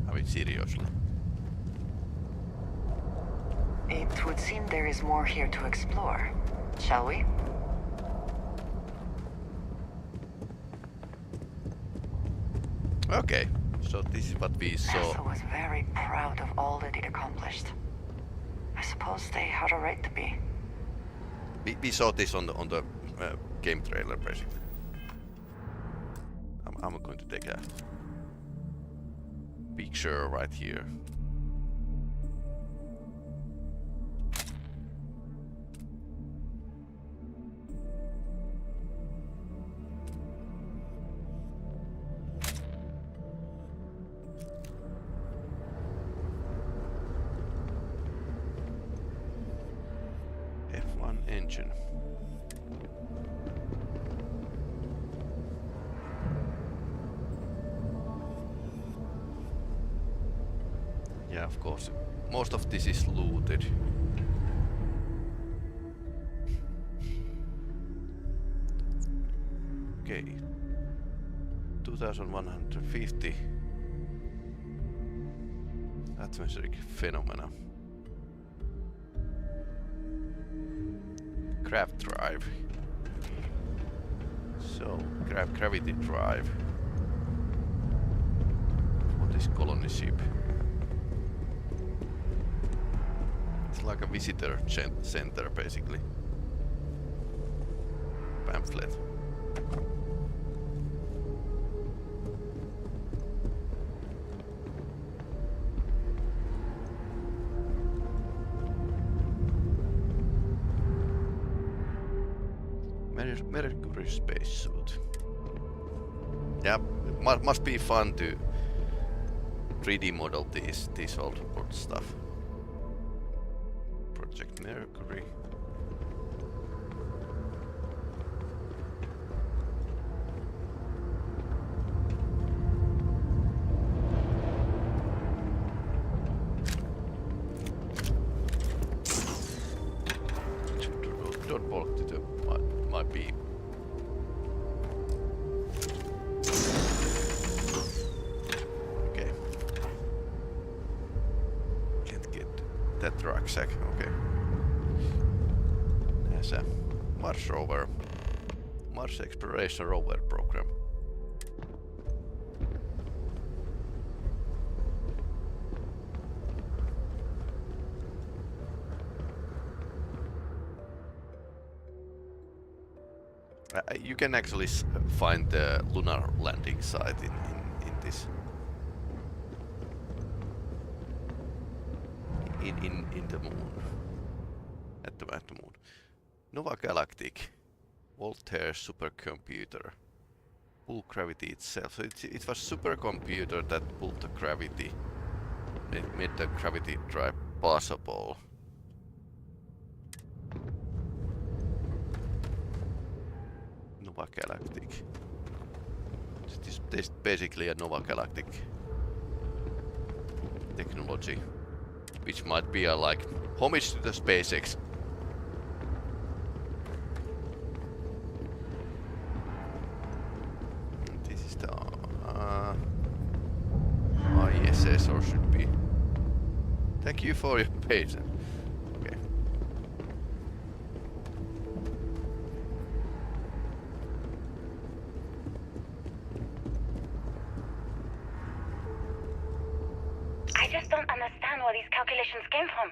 I mean, seriously. It would seem there is more here to explore. Shall we? Okay, so this is what we saw. NASA was very proud of all that it accomplished. I suppose they had a right to be. We saw this on the game trailer, basically. I'm going to take a picture right here. F1 engine. Yeah, of course. Most of this is looted. Okay. 2150 atmospheric phenomena. Craft drive. So, gravity drive for this colony ship. It's like a visitor center, basically. Pamphlet. Mercury spacesuit. Yeah, it must be fun to 3D model these old stuff. Project Mercury. Don't walk to my beam. Okay. Can't get that rucksack. Okay. There's a Mars rover. Mars exploration rover program. You can actually find the lunar landing site in this. In the moon. At the moon. Nova Galactic. Voltaire supercomputer. Pull gravity itself. So it was supercomputer that pulled the gravity. It made the gravity drive possible. Nova Galactic. This is basically a Nova Galactic technology, which might be a like homage to the SpaceX. This is the ISS, or should be. Thank you for your patience. Okay. I just don't understand where these calculations came from.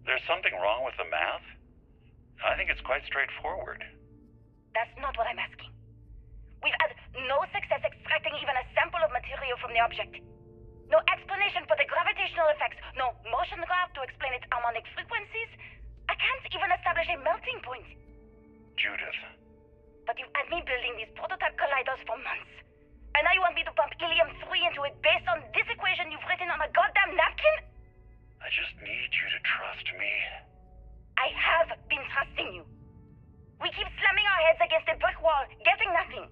There's something wrong with the math? I think it's quite straightforward. That's not what I'm asking. We've had no success extracting even a sample of material from the object. No explanation for the gravitational effects, no motion graph to explain its harmonic frequencies. I can't even establish a melting point. Judith. But you've had me building these prototype colliders for months. And now you want me to pump helium-3 into it based on this equation you've written on a goddamn napkin? I just need you to trust me. I have been trusting you. We keep slamming our heads against a brick wall, getting nothing.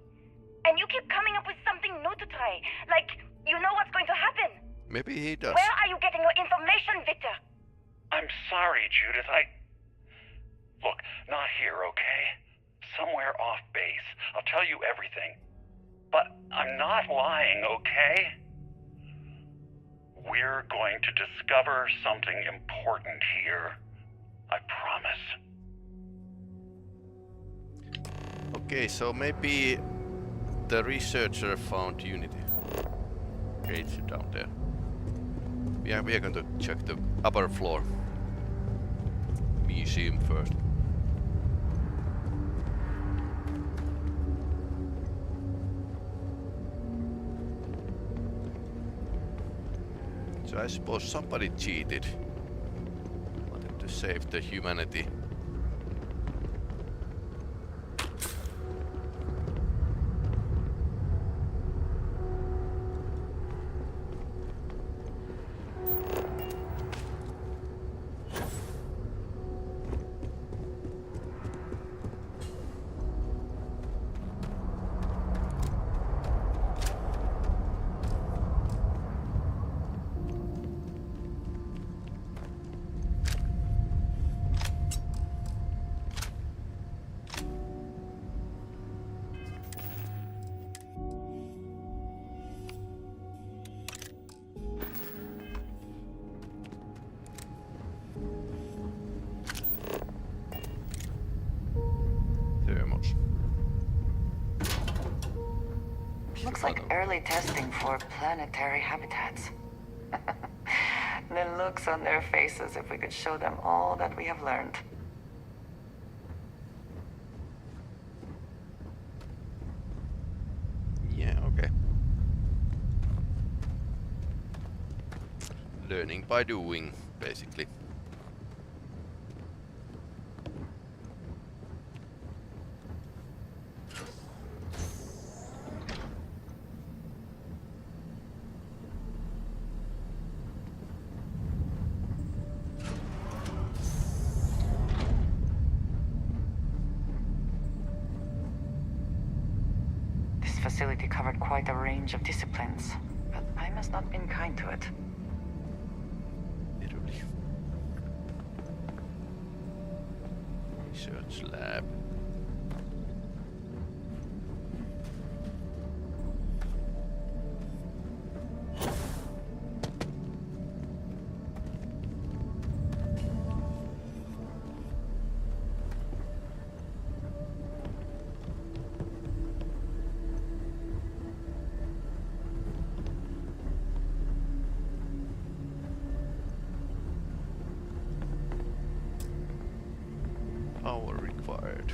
And you keep coming up with something new to try. Like, you know what's going to happen. Maybe he does. Where are you getting your information, Victor? I'm sorry, Judith. Look, not here, okay? Somewhere off base. I'll tell you everything. But I'm not lying, okay? We're going to discover something important here. I promise. Okay, so maybe the researcher found Unity. Okay, it's down there. We are going to check the upper floor. Museum first. So I suppose somebody cheated. Wanted to save the humanity. Looks like early testing for planetary habitats. The looks on their faces if we could show them all that we have learned. Yeah, okay. Learning by doing, basically. facility covered quite a range of disciplines, but I must not have been kind to it. Literally. Research lab. Power required.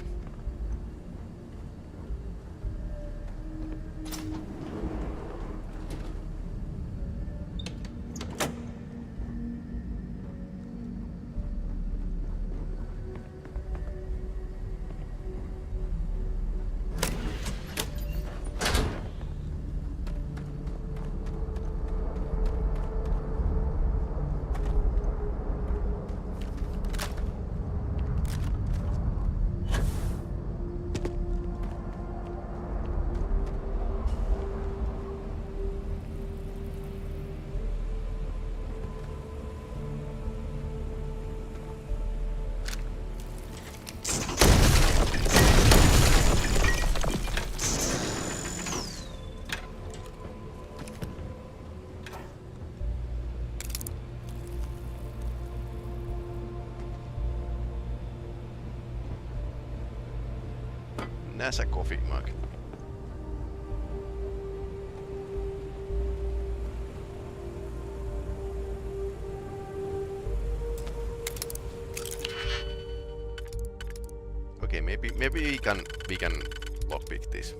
NASA coffee mug. Okay, maybe we can lockpick this.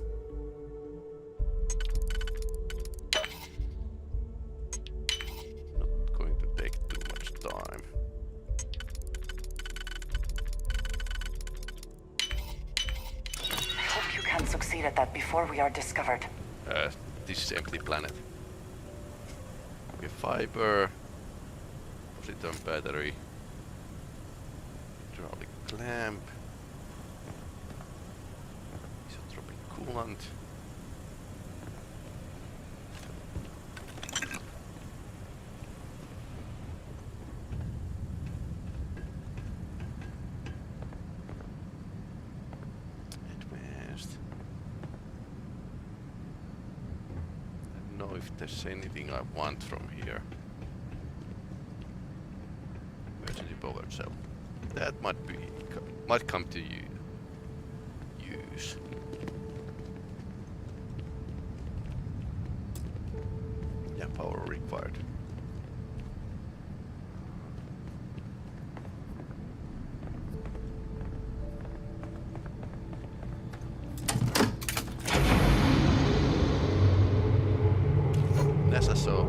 Not going to take too much time. Can succeed at that before we are discovered. This is empty planet. Okay, fiber, positron battery, hydraulic clamp, isotropic coolant. If there's anything I want from here. Emergency power cell. That might come to use. Yeah, power required.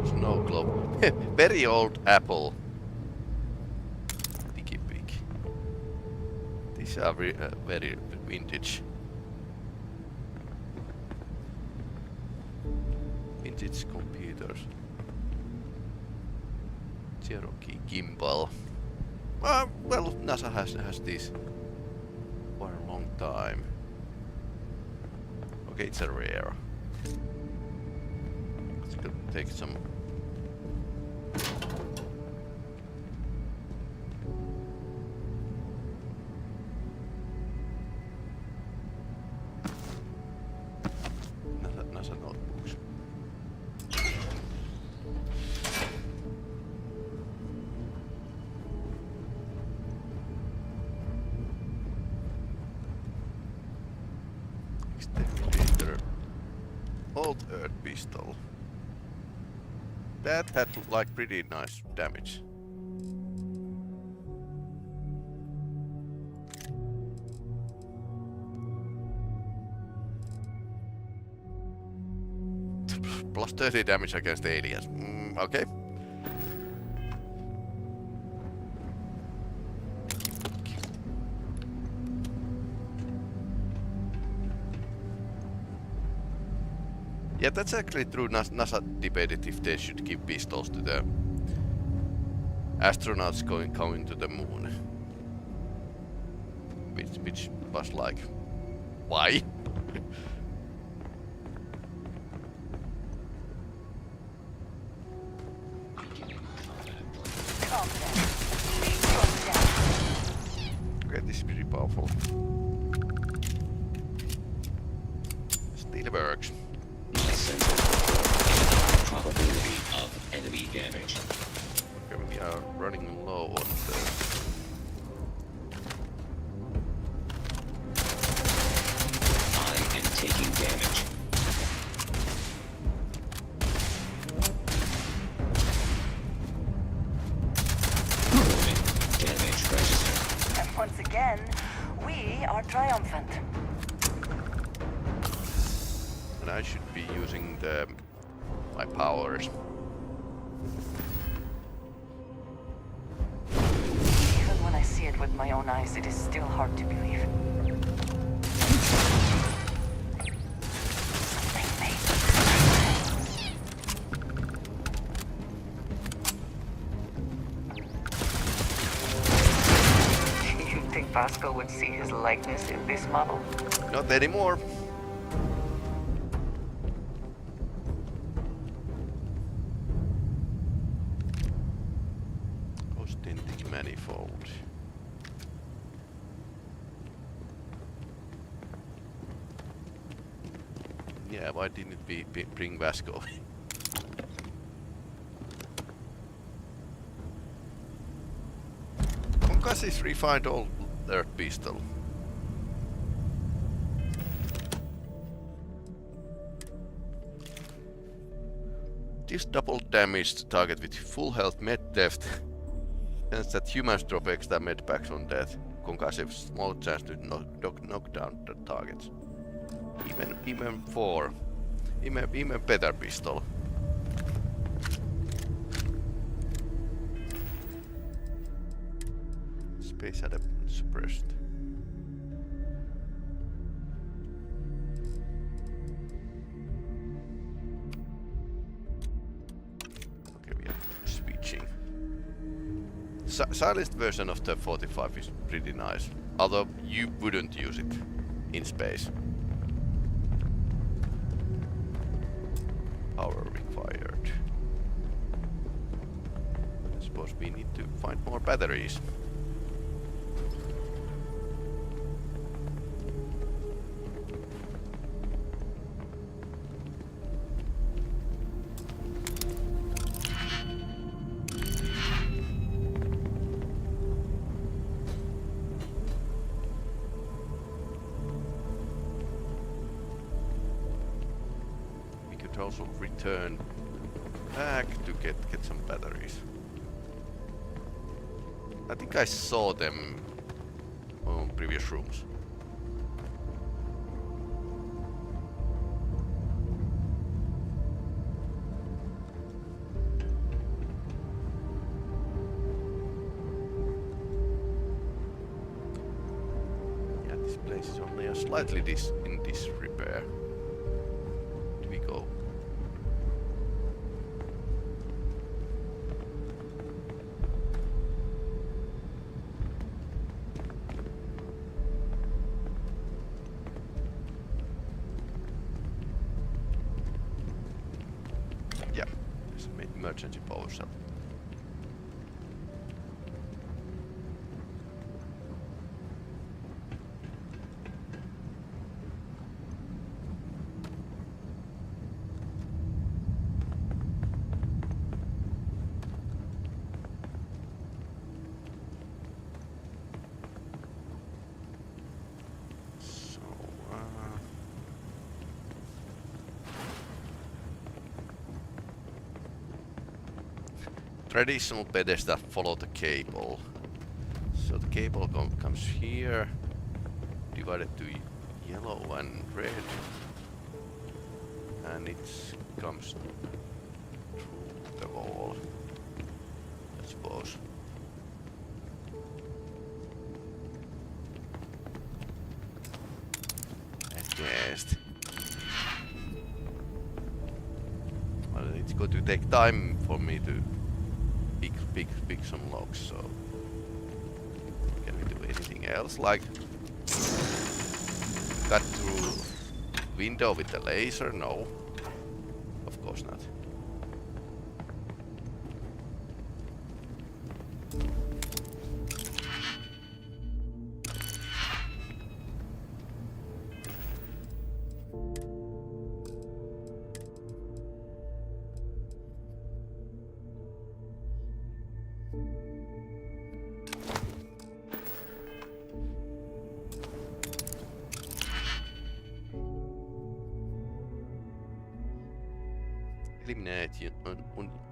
Snow globe. Very old Apple. Dicky Pig. These are very vintage. Vintage computers. Cherokee gimbal. Well, NASA has this for a long time. Okay, it's a rare. Take some. NASA notebooks. Exterminator. Old Earth pistol. That had like pretty nice damage. Plus 30 damage against aliens. Okay. Yeah, that's actually true. NASA debated if they should give pistols to the astronauts going to the moon. Which was like, why? be using my powers. Even when I see it with my own eyes, it is still hard to believe. Something made You think Vasco would see his likeness in this model? Not anymore. Authentic manifold. Yeah, why didn't it bring Vasco? Concussive refined old Earth pistol. This double damage to target with full health med depth. Sense that humans drop extra med packs on death. Concussive small chance to knock down the targets. Even better pistol. Space adapt suppressed. Okay, we are switching. Silenced version of the 45 is pretty nice, although you wouldn't use it in space. Power required. I suppose we need to find more batteries. Also return back to get some batteries. I think I saw them on previous rooms. Yeah, this place is only a slightly in disrepair. Do we go? Emergency power cell. Traditional pedestal follow the cable. So the cable comes here, divided to yellow and red, and it comes through the wall, I suppose. At least. Well, it's going to take time for me to pick some logs, so can we do anything else, like cut through window with the laser? No, of course not. Eliminate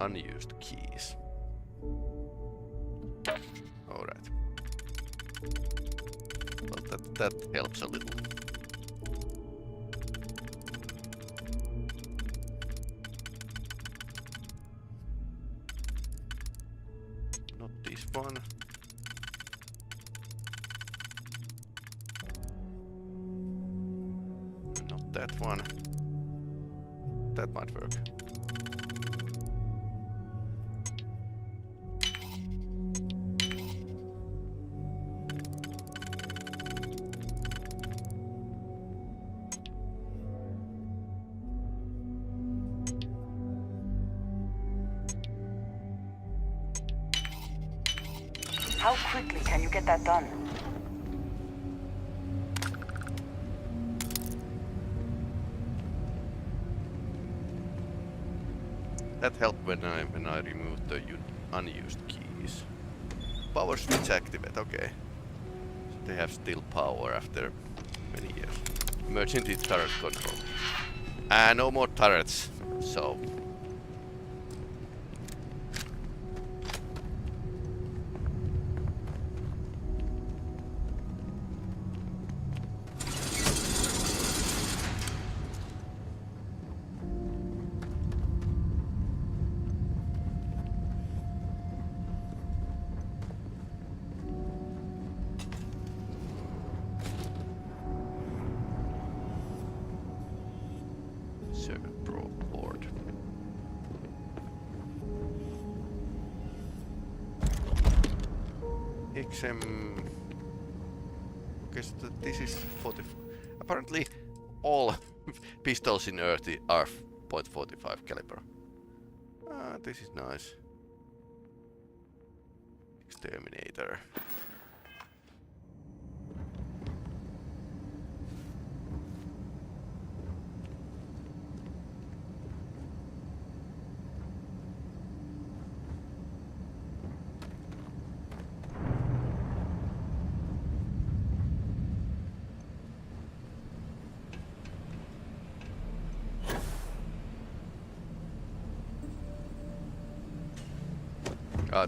unused keys. Alright. Well, that helps a little. one. Not that one. That might work. How quickly can you get that done? That helped when I removed the unused keys. Power switch activate, okay. So they have still power after many years. Emergency turret control. No more turrets, so... Circuit Pro board. XM. Okay, so this is 40. Apparently, all pistols in Earth are .45 caliber. This is nice. Exterminator.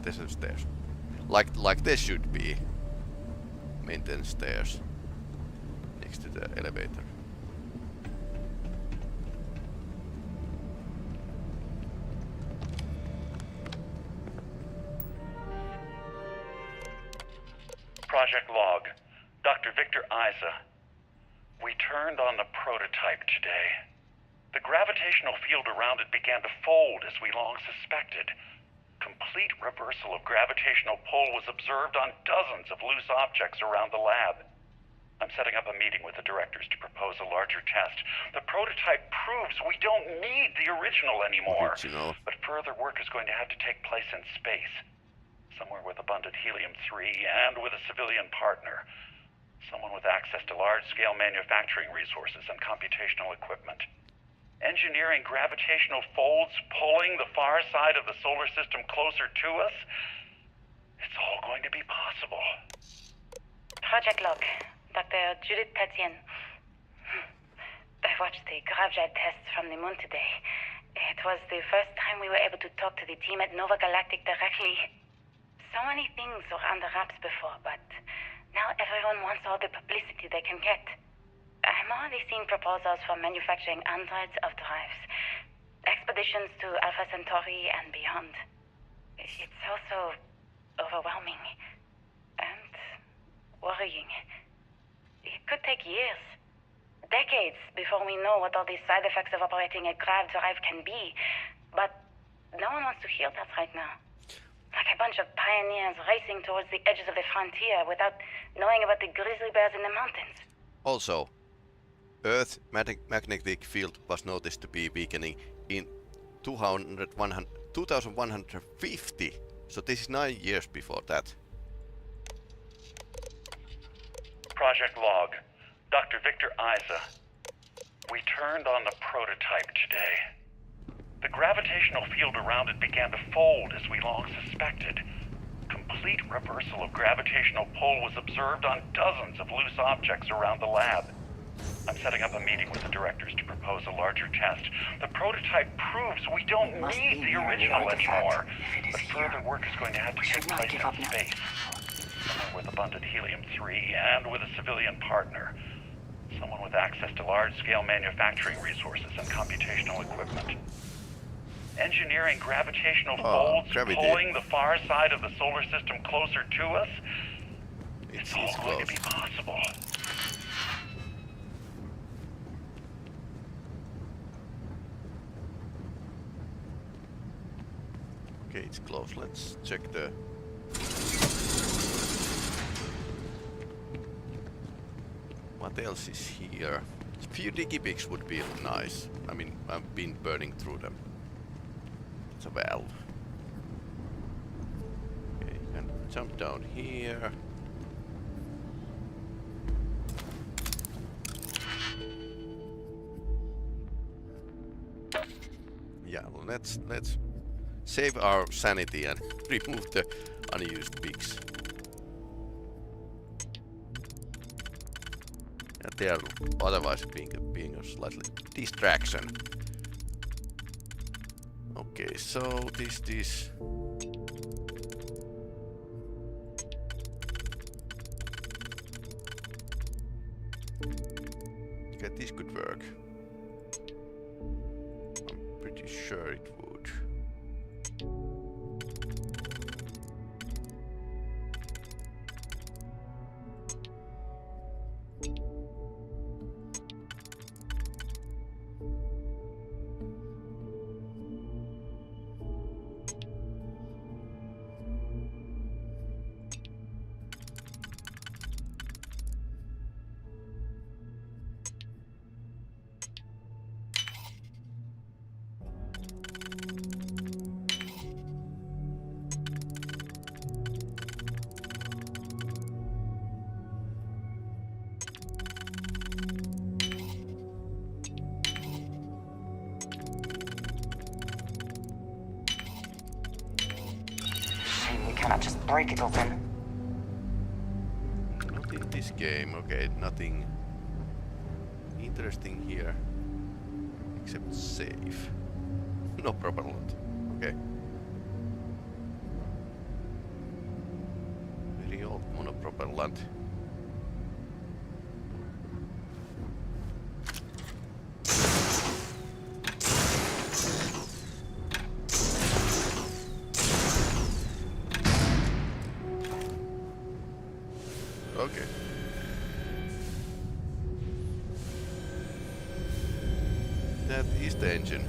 There's some stairs. Like there should be maintenance stairs next to the elevator. Project Log, Dr. Victor Isa. We turned on the prototype today. The gravitational field around it began to fold as we long suspected. Complete reversal of gravitational pull was observed on dozens of loose objects around the lab. I'm setting up a meeting with the directors to propose a larger test. The prototype proves we don't need the original anymore. But further work is going to have to take place in space. Somewhere with abundant helium-3 and with a civilian partner. Someone with access to large-scale manufacturing resources and computational equipment. Engineering gravitational folds, pulling the far side of the solar system closer to us. It's all going to be possible. Project Log, Dr. Judith Tatien. I watched the gravjet tests from the moon today. It was the first time we were able to talk to the team at Nova Galactic directly. So many things were under wraps before, but now everyone wants all the publicity they can get. I'm already seeing proposals for manufacturing androids of drives. Expeditions to Alpha Centauri and beyond. It's also overwhelming. And worrying. It could take years. Decades before we know what all the side effects of operating a grav drive can be. But no one wants to hear that right now. Like a bunch of pioneers racing towards the edges of the frontier without knowing about the grizzly bears in the mountains. Also, Earth's magnetic field was noticed to be weakening in 2150. So this is 9 years before that. Project Log, Dr. Victor Isa. We turned on the prototype today. The gravitational field around it began to fold as we long suspected. Complete reversal of gravitational pull was observed on dozens of loose objects around the lab. I'm setting up a meeting with the directors to propose a larger test. The prototype proves we don't need the original anymore. But further work is going to have to take place in space. Somewhere with abundant helium-3 and with a civilian partner. Someone with access to large-scale manufacturing resources and computational equipment. Engineering gravitational Oh, folds, gravity. pulling the far side of the solar system closer to us. It's all going to close. be possible. Okay, it's close. Let's check the... What else is here? A few digipicks would be nice. I mean, I've been burning through them. It's a valve. Okay, and jump down here. Yeah, well, let's save our sanity and remove the unused pigs. And they are otherwise being a slightly distraction. Okay, so this okay, this could work. I'm pretty sure it would. We cannot just break it open. Not in this game, okay, nothing interesting here. Except save. No propellant. Okay. Very old monopropellant. Okay. That is the engine.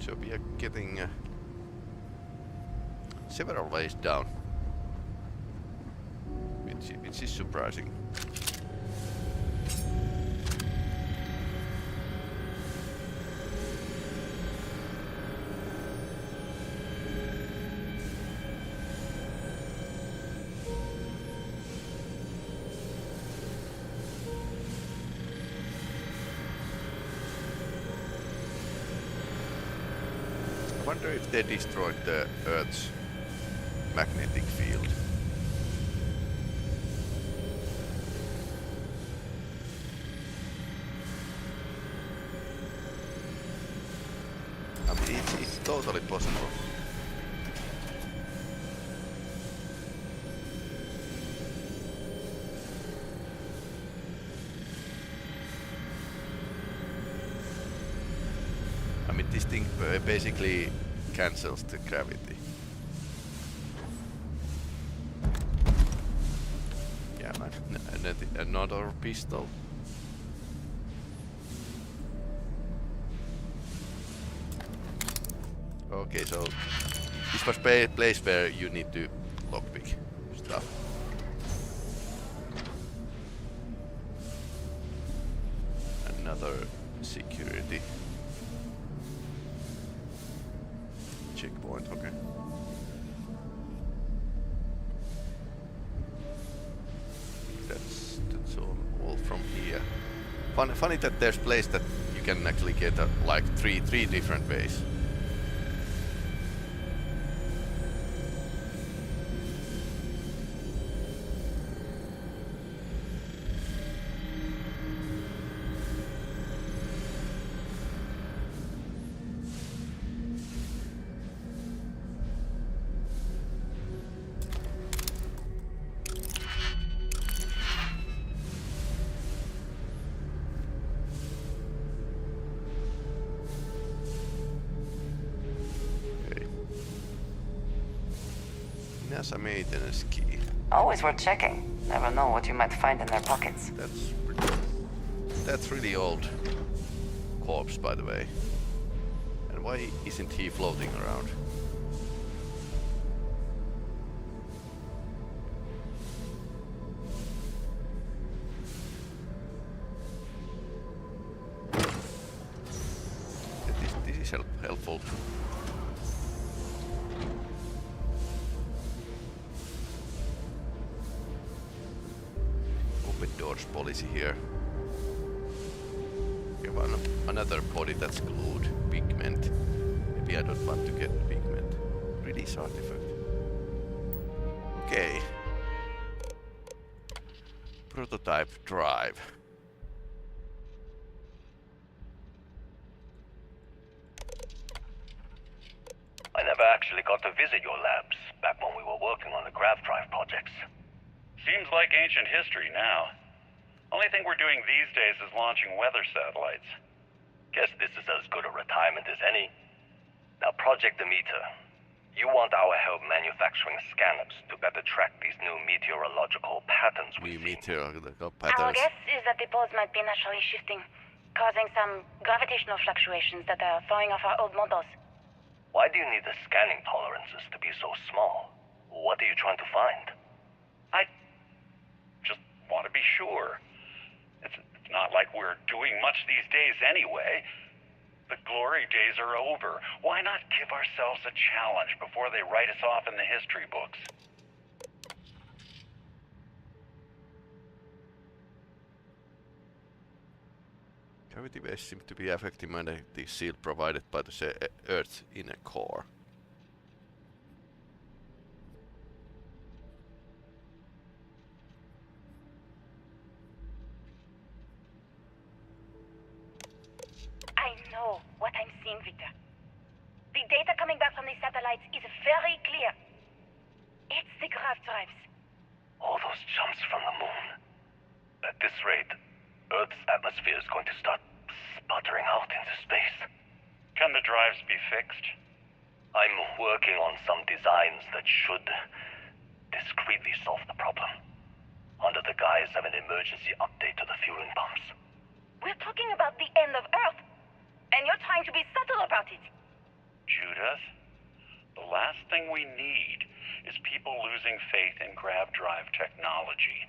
So we are getting several ways down, which is surprising. I wonder if they destroyed the Earth's magnetic field. I mean, it's totally possible. I mean, this thing basically cancels the gravity. Yeah, man. Another pistol. Okay, so this was a place where you need to lockpick stuff. Another security checkpoint, okay. That's all from here. Funny that there's place that you can actually get like three different ways. NASA maintenance key. Always worth checking. Never know what you might find in their pockets. That's really old corpse, by the way. And why isn't he floating around? This is helpful. Open doors policy here. We have another body that's glued. Pigment. Maybe I don't want to get pigment. Release artifact. Okay. Prototype drive. I never actually got to visit your labs back when we were working on the grav drive projects. Seems like ancient history now. Only thing we're doing these days is launching weather satellites. Guess this is as good a retirement as any. Now, Project Demeter, you want our help manufacturing scanners to better track these new meteorological patterns we see. Meteorological Our patterns. guess is that the poles might be naturally shifting, causing some gravitational fluctuations that are throwing off our old models. Why do you need the scanning tolerances to be so small? What are you trying to find? I just want to be sure. It's not like we're doing much these days anyway. The glory days are over. Why not give ourselves a challenge before they write us off in the history books? Gravity waves seem to be affecting magnetic shield provided by the Earth's inner core. I know what I'm seeing, Victor. The data coming back from the satellites is very clear. It's the grav drives. All those jumps from the moon. At this rate, Earth's atmosphere is going to start sputtering out into space. Can the drives be fixed? I'm working on some designs that should discreetly solve the problem, under the guise of an emergency update to the fueling pumps. We're talking about the end of Earth, and you're trying to be subtle about it. Judith, the last thing we need is people losing faith in grav drive technology.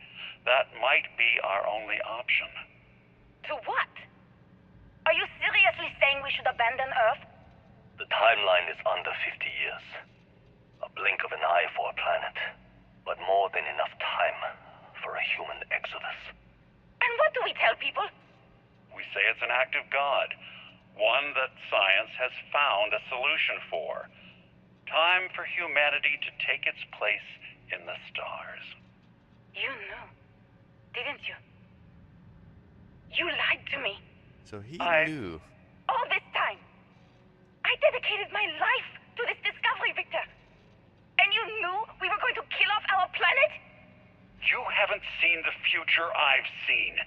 That might be our only option. To what? Are you seriously saying we should abandon Earth? The timeline is under 50 years. A blink of an eye for a planet, but more than enough time for a human exodus. And what do we tell people? We say it's an act of God, one that science has found a solution for. Time for humanity to take its place in the stars. You knew, didn't you? You lied to me. So he knew. All this time. I dedicated my life to this discovery, Victor. And you knew we were going to kill off our planet? You haven't seen the future I've seen.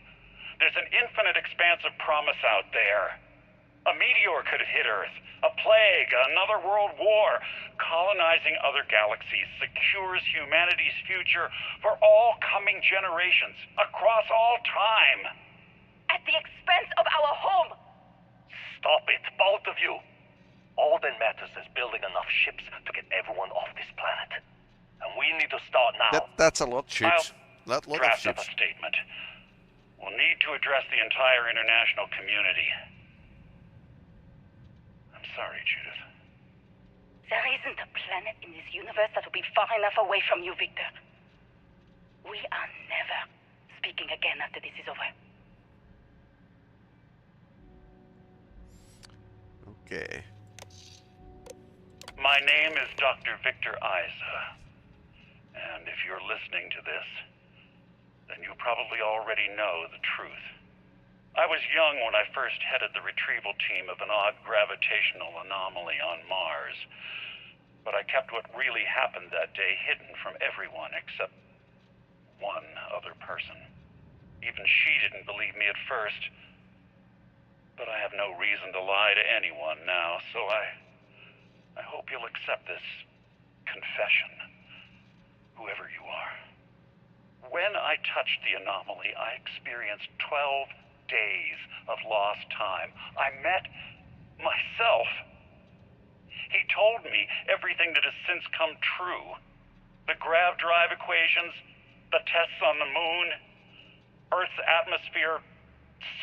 There's an infinite expanse of promise out there. A meteor could hit Earth, a plague, another world war. Colonizing other galaxies secures humanity's future for all coming generations, across all time. At the expense of our home. Stop it, both of you. All that matters is building enough ships to get everyone off this planet. And we need to start now. That's a lot of ships. Lot of Draft up ships. a statement. We'll need to address the entire international community. I'm sorry, Judith. There isn't a planet in this universe that will be far enough away from you, Victor. We are never speaking again after this is over. Okay. My name is Dr. Victor Isa. And if you're listening to this, then you probably already know the truth. I was young when I first headed the retrieval team of an odd gravitational anomaly on Mars. But I kept what really happened that day hidden from everyone except one other person. Even she didn't believe me at first. But I have no reason to lie to anyone now, so I hope you'll accept this confession. whoever you are. When I touched the anomaly, I experienced 12 days of lost time. I met myself. He told me everything that has since come true. The grav drive equations, the tests on the moon, Earth's atmosphere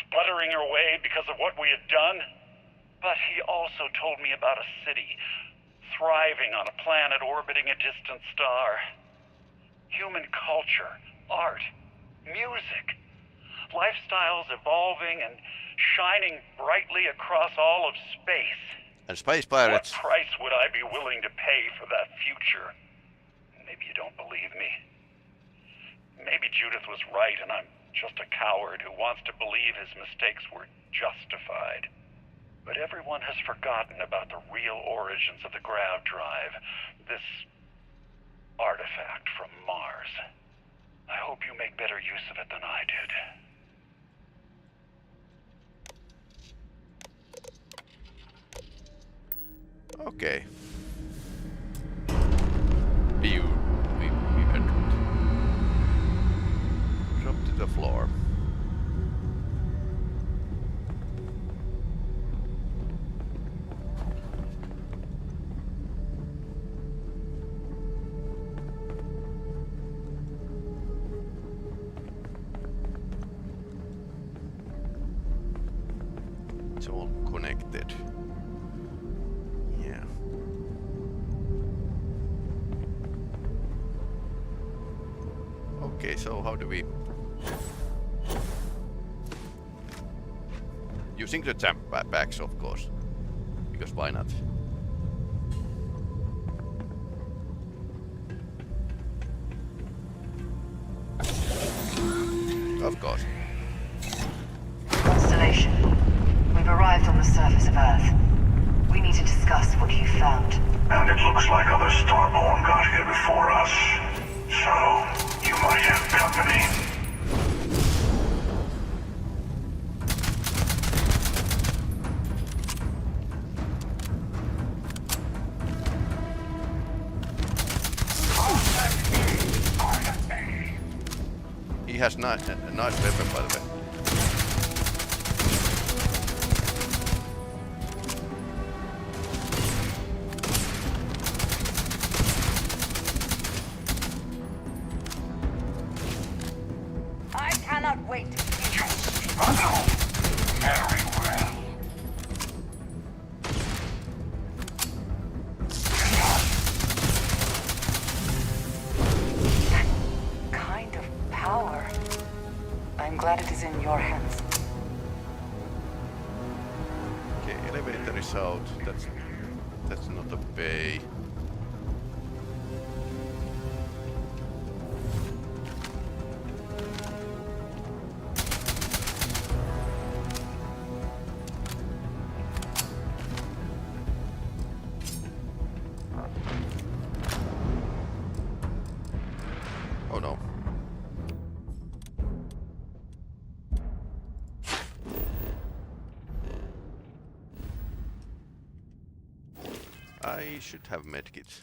sputtering away because of what we had done. But he also told me about a city thriving on a planet orbiting a distant star. Human culture, art, music, lifestyles evolving and shining brightly across all of space. And space pirates. What price would I be willing to pay for that future? Maybe you don't believe me. Maybe Judith was right and I'm just a coward who wants to believe his mistakes were justified. But everyone has forgotten about the real origins of the grav drive, this artifact from Mars. I hope you make better use of it than I did. Okay. We went. Drop to the floor. It's all connected. Yeah. Okay, so how do we... Using the jump packs, of course. Because why not? Of course. Constellation, we've arrived on the surface of Earth. We need to discuss what you found. And it looks like other Starborn got here before us. So, you might have company. He has a nice weapon, by the way. I cannot wait. You struggle very well. Kind of power. I'm glad it is in your hands. Okay, elevator is out. That's not a bay. Oh no. I should have medkits.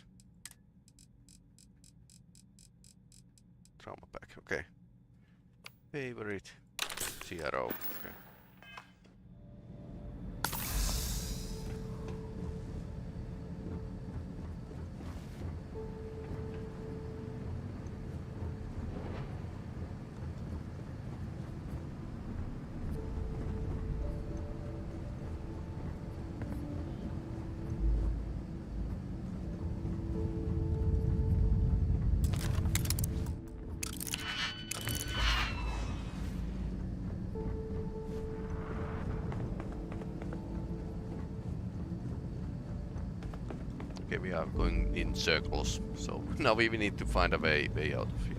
Trauma pack, okay. Favorite CRO, okay. Okay, we are going in circles, so now we need to find a way out of here.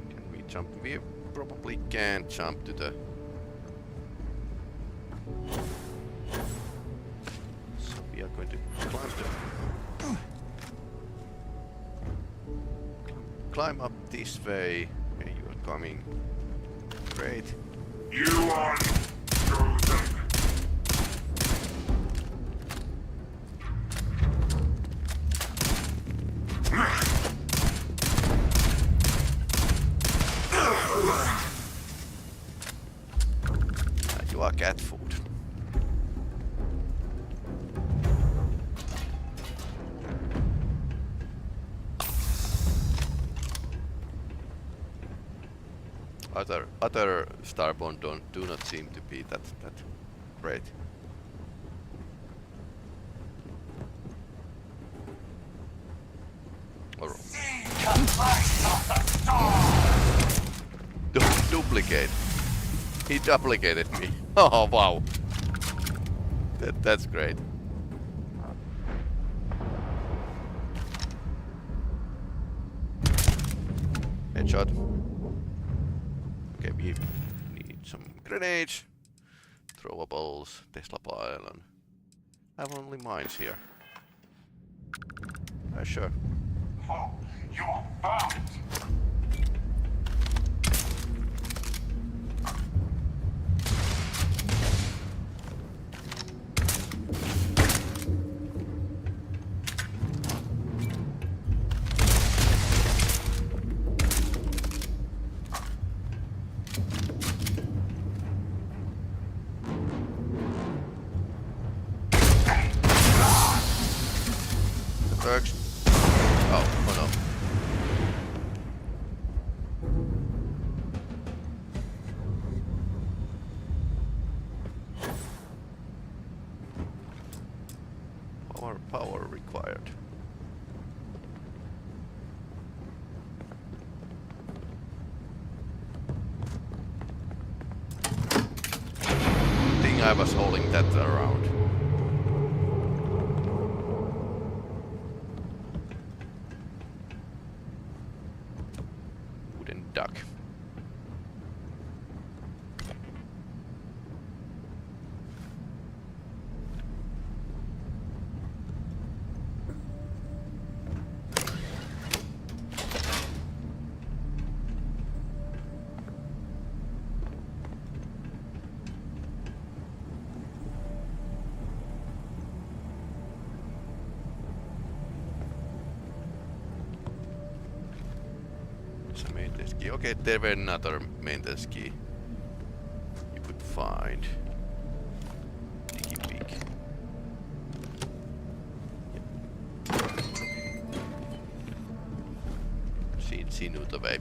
Can we jump? We probably can't jump to the... So we are going to climb up this way. Okay, you are coming. Great. You are chosen. You are cat food. Other Starborn do not seem to be that great. Or duplicate. He duplicated me. Oh wow. That's great. Headshot. Okay, we need some grenades, throwables, Tesla pile, and I have only mines here. Sure. Oh, you are bound. Works. Oh no. Power required. Think I was holding that around. Wooden duck. Maintenance key. Okay, there were another maintenance key you could find. Diggy peek. Yep. See nu the way.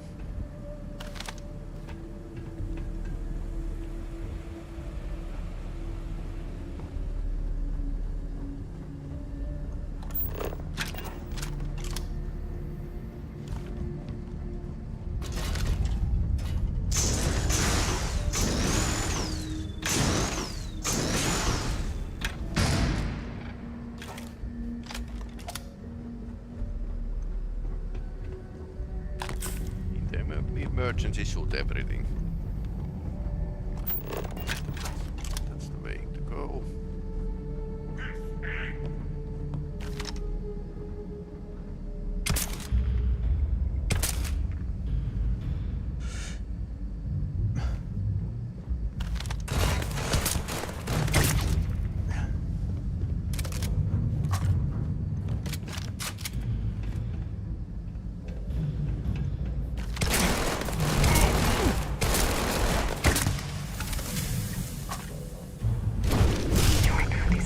Emergency shoot everything. That's the way to go.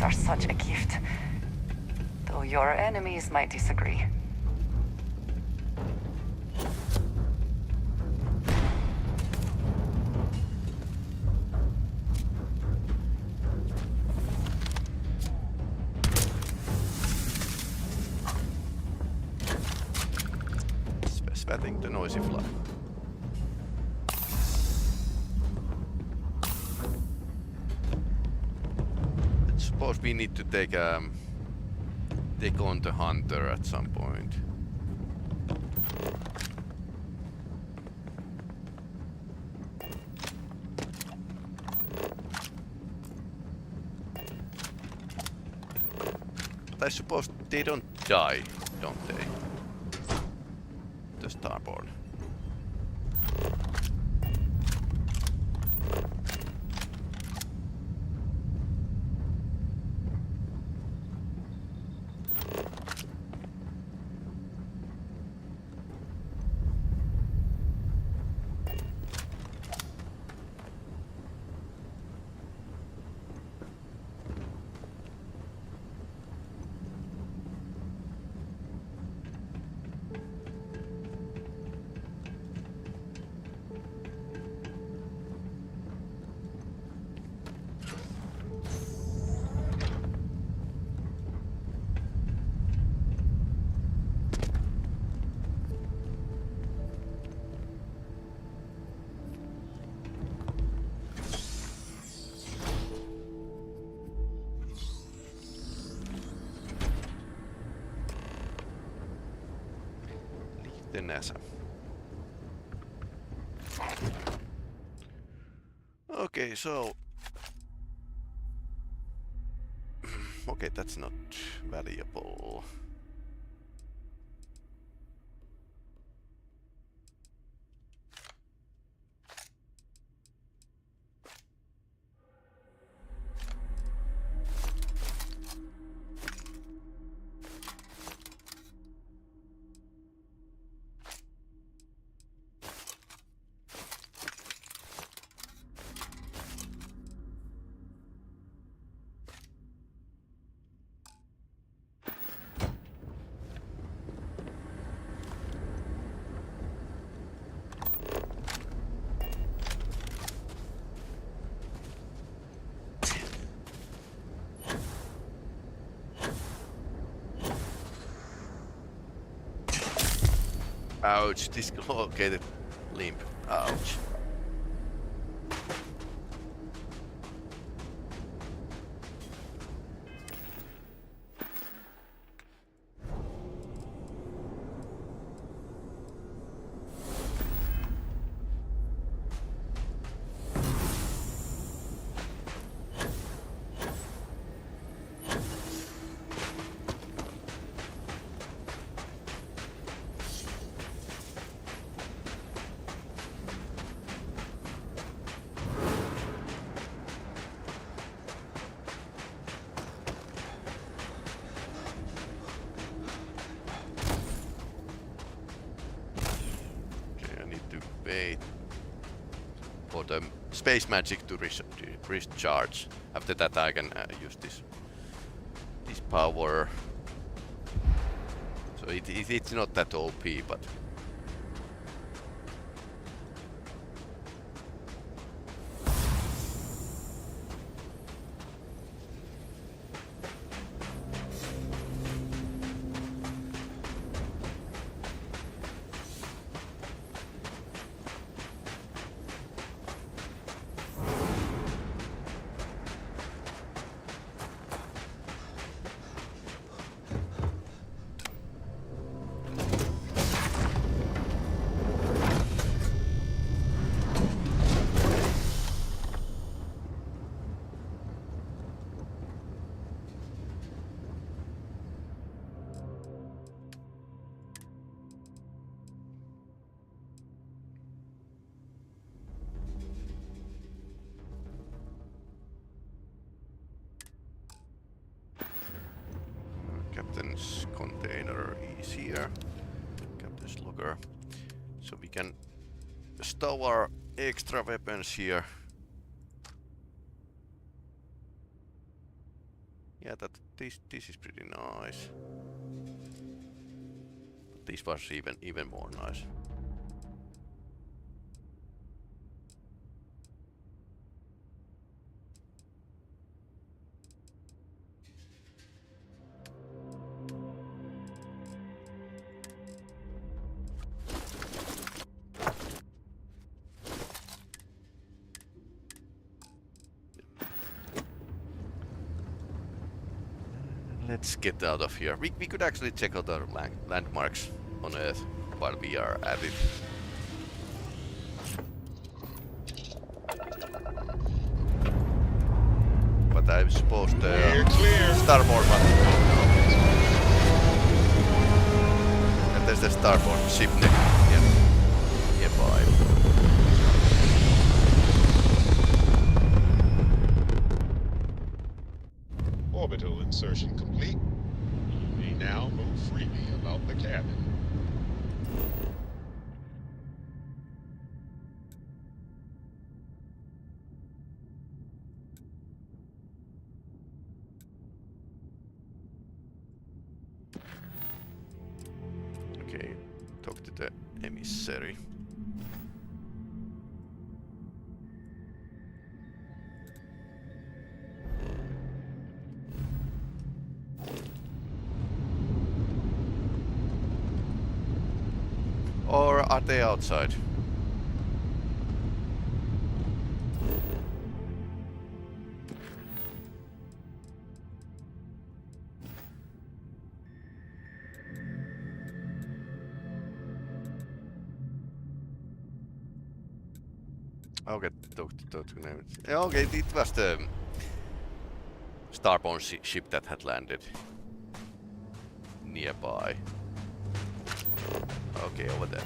Are such a gift, though your enemies might disagree. Spatting the noisy fly. Suppose we need to take on the hunter at some point. But I suppose they don't die, don't they? The Starborn. the NASA. Okay, so... okay, that's not valuable. Ouch, dislocated limb. Ouch. For the space magic to recharge. After that I can use this power. So it's not that OP, but Captain's container is here. Captain's locker. So we can stow our extra weapons here. Yeah, this is pretty nice. But this was even more nice. Let's get out of here. We could actually check out our landmarks on Earth while we are at it. But I suppose the Starborn one. And there's the Starborn ship nearby. Orbital insertion complete. You may now move freely about the cabin. Okay, talk to the emissary. Or are they outside? Okay, okay, it was the Starborn ship that had landed nearby. Okay, over there.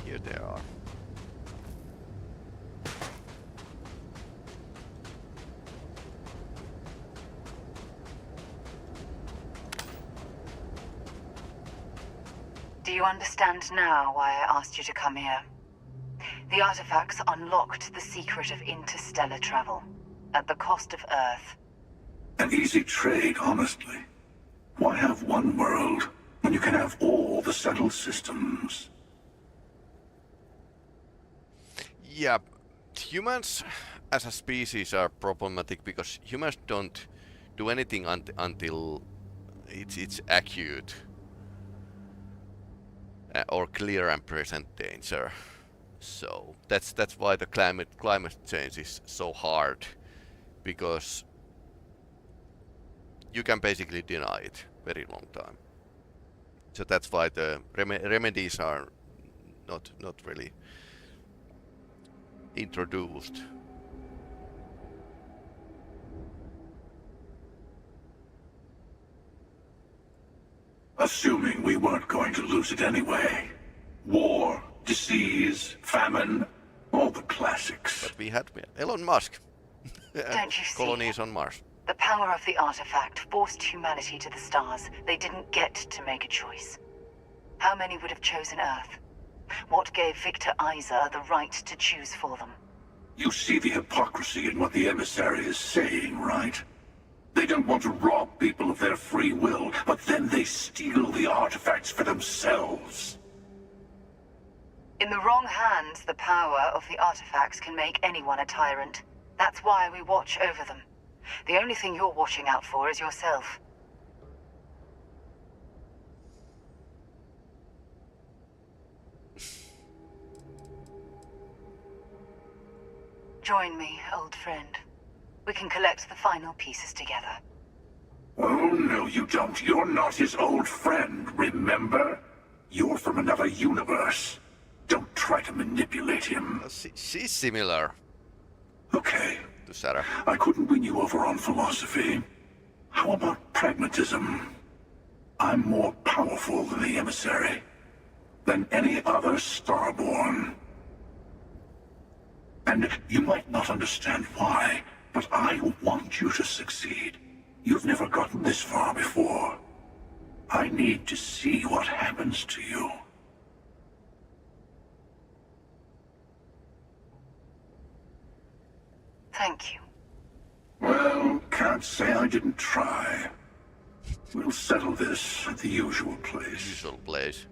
Here they are. Do you understand now why I asked you to come here? The artifacts unlocked the secret of interstellar travel, at the cost of Earth. An easy trade, honestly. Why have one world when you can have all the settled systems? Yeah, humans as a species are problematic because humans don't do anything until it's acute or clear and present danger. So that's why the climate change is so hard, because you can basically deny it very long time. So that's why the remedies are not really introduced. Assuming we weren't going to lose it anyway. War, disease, famine, all the classics. But we had Elon Musk. Don't you see? Colonies on Mars. The power of the artifact forced humanity to the stars. They didn't get to make a choice. How many would have chosen Earth? What gave Victor Isa the right to choose for them? You see the hypocrisy in what the emissary is saying, right? They don't want to rob people of their free will, but then they steal the artifacts for themselves. In the wrong hands, the power of the artifacts can make anyone a tyrant. That's why we watch over them. The only thing you're watching out for is yourself. Join me, old friend. We can collect the final pieces together. Oh, no, you don't. You're not his old friend, remember? You're from another universe. Don't try to manipulate him. She's similar. Okay. To Sarah. I couldn't win you over on philosophy. How about pragmatism? I'm more powerful than the emissary. Than any other Starborn. And you might not understand why, but I want you to succeed. You've never gotten this far before. I need to see what happens to you. Thank you. Well, can't say I didn't try. We'll settle this at the usual place. Usual place.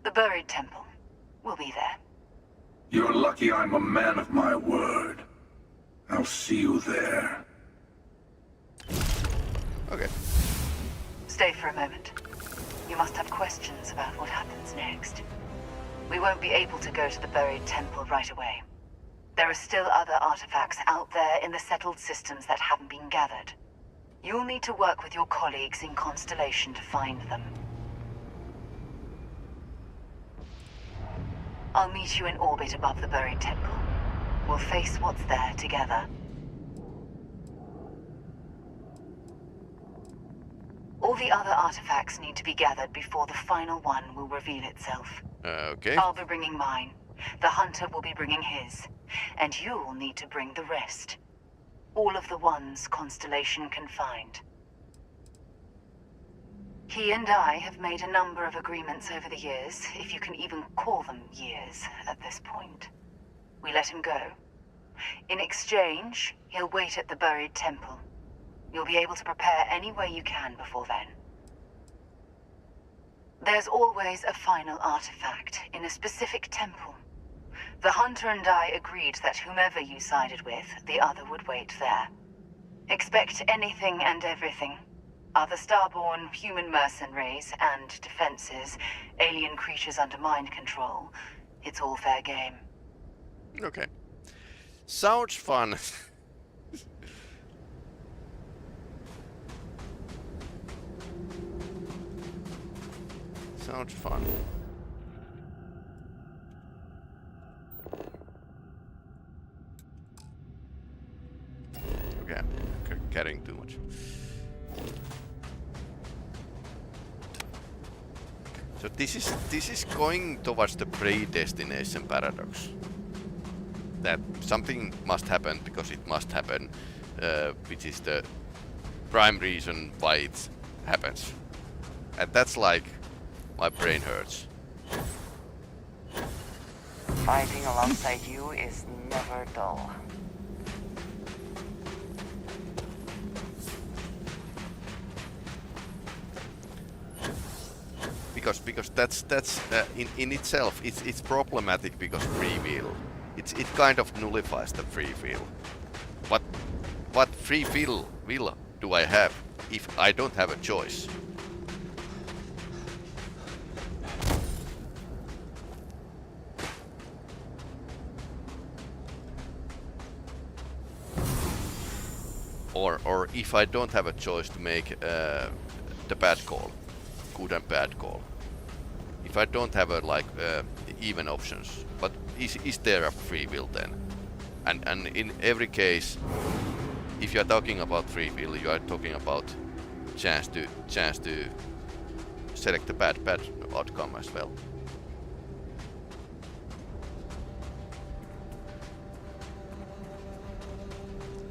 The buried temple. We'll be there. You're lucky I'm a man of my word. I'll see you there. Okay. Stay for a moment. You must have questions about what happens next. We won't be able to go to the buried temple right away. There are still other artifacts out there in the settled systems that haven't been gathered. You'll need to work with your colleagues in Constellation to find them. I'll meet you in orbit above the buried temple. We'll face what's there together. All the other artifacts need to be gathered before the final one will reveal itself. Okay. I'll be bringing mine. The hunter will be bringing his. And you'll need to bring the rest. All of the ones Constellation can find. He and I have made a number of agreements over the years, if you can even call them years at this point. We let him go. In exchange, he'll wait at the buried temple. You'll be able to prepare any way you can before then. There's always a final artifact in a specific temple. The hunter and I agreed that whomever you sided with, the other would wait there. Expect anything and everything. Other Starborn, human mercenaries, and defenses, alien creatures under mind control. It's all fair game. Okay. Sounds fun. Sounds fun. Okay, I'm carrying too much. So this is going towards the predestination paradox. That something must happen because it must happen, which is the prime reason why it happens. And that's like, my brain hurts. Fighting alongside you is never dull. Because that's in itself it's problematic because free will. It kind of nullifies the free will. What free will do I have if I don't have a choice? Or if I don't have a choice to make the bad call, good and bad call. If I don't have a even options, but is there a free will then? And in every case, if you are talking about free will, you are talking about chance to select the bad outcome as well.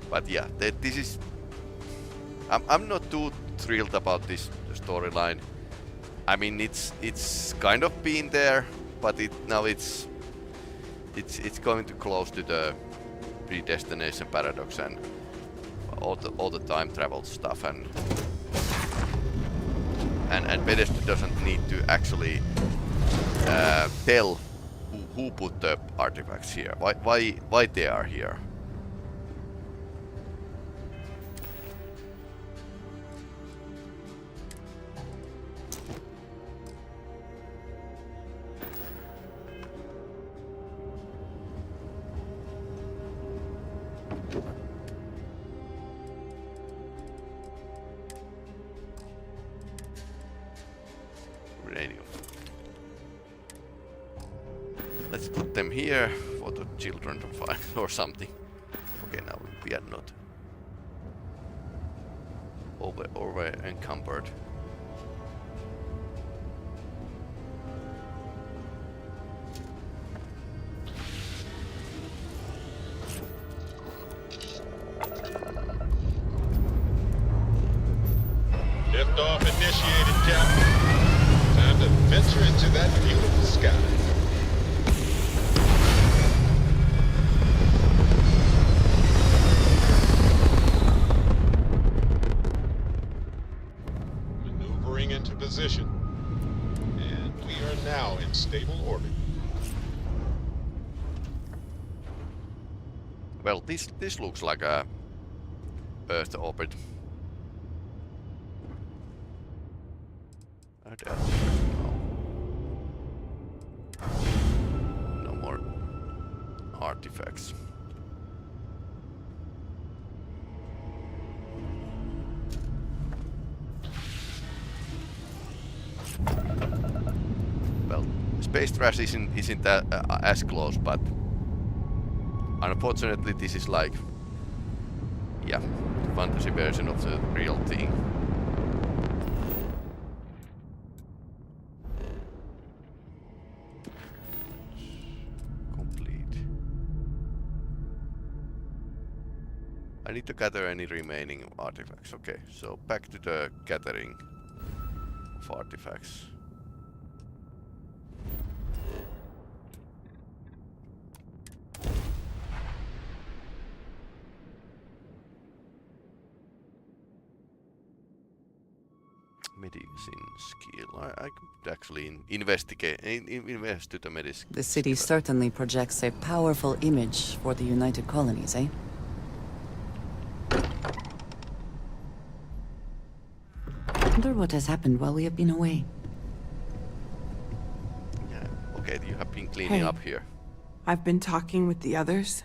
But yeah, this is. I'm not too thrilled about this storyline. I mean, it's kind of been there, but now it's going too close to the predestination paradox and all the time travel stuff, and Bethesda doesn't need to actually tell who put the artifacts here, why they are here. Let's put them here for the children to find or something. Okay, now we are not over encumbered. Liftoff initiated, Captain. Time to venture into that beautiful sky. Maneuvering into position. And we are now in stable orbit. Well, this looks like a Earth orbit. No more artifacts. Well, space trash isn't as close, but unfortunately this is like, yeah, fantasy version of the real thing. I need to gather any remaining artifacts. Okay, so back to the gathering of artifacts. Medicine skill. I could actually invest to the medicine. The city certainly projects a powerful image for the United Colonies, eh? Wonder what has happened while we have been away. Yeah, okay, you have been cleaning up here. I've been talking with the others,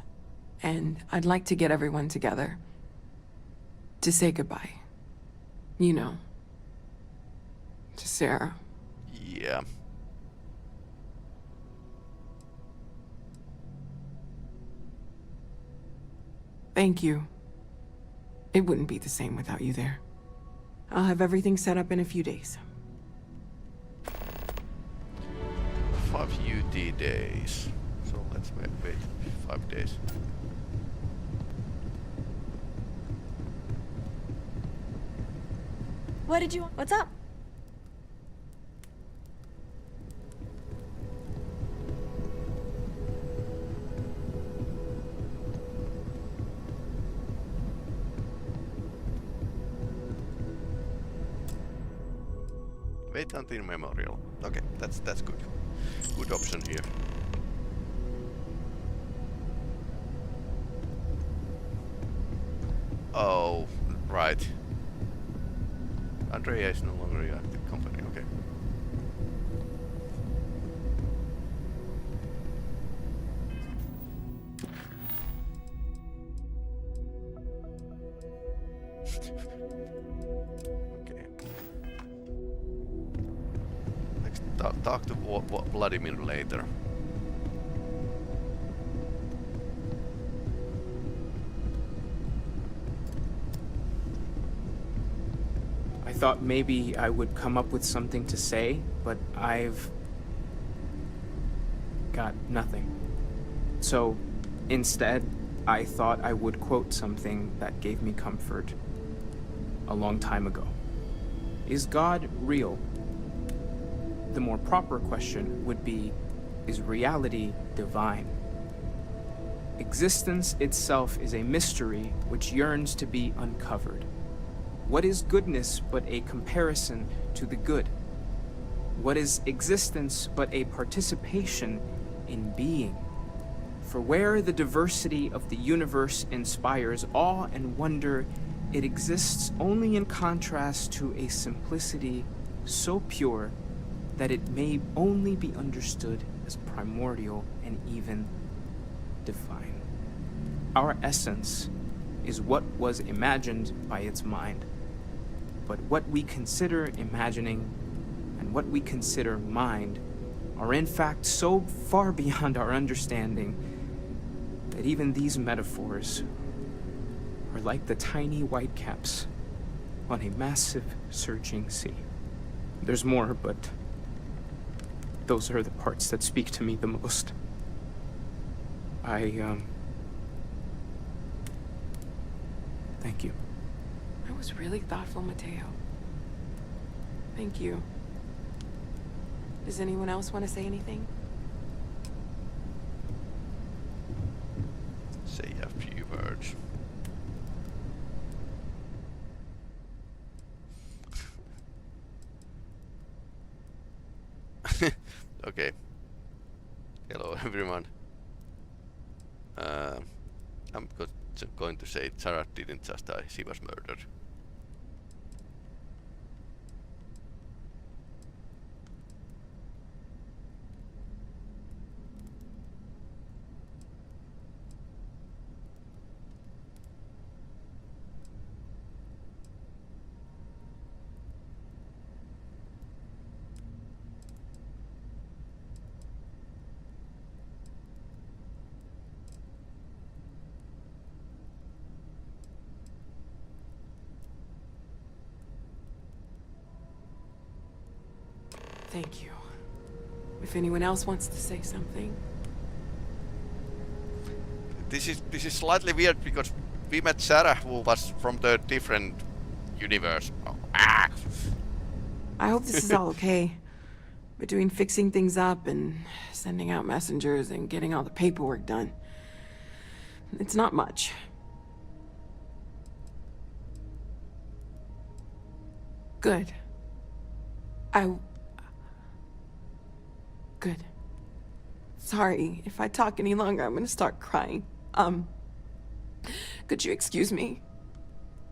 and I'd like to get everyone together. To say goodbye. You know. To Sarah. Yeah. Thank you. It wouldn't be the same without you there. I'll have everything set up in a few days. 5 UT days. So let's wait 5 days. What did you want? What's up? Wait until memorial. Okay, that's good. Good option here. Oh, right. Andrea is no longer at the company. Okay. Talk to Vladimir later. I thought maybe I would come up with something to say, but I've got nothing. So instead, I thought I would quote something that gave me comfort a long time ago. Is God real? The more proper question would be, is reality divine? Existence itself is a mystery which yearns to be uncovered. What is goodness but a comparison to the good? What is existence but a participation in being? For where the diversity of the universe inspires awe and wonder, it exists only in contrast to a simplicity so pure that it may only be understood as primordial and even divine. Our essence is what was imagined by its mind, but what we consider imagining and what we consider mind are in fact so far beyond our understanding that even these metaphors are like the tiny whitecaps on a massive surging sea. There's more, but those are the parts that speak to me the most. Thank you. That was really thoughtful, Mateo. Thank you. Does anyone else want to say anything? Say a few words. Okay. Hello everyone. I'm going to say Sarah didn't just die, she was murdered. Thank you. If anyone else wants to say something. This is slightly weird because we met Sarah, who was from the different universe. Oh, ah. I hope this is all okay. Between fixing things up and sending out messengers and getting all the paperwork done. It's not much. Good. Good. Sorry, if I talk any longer, I'm gonna start crying. Could you excuse me?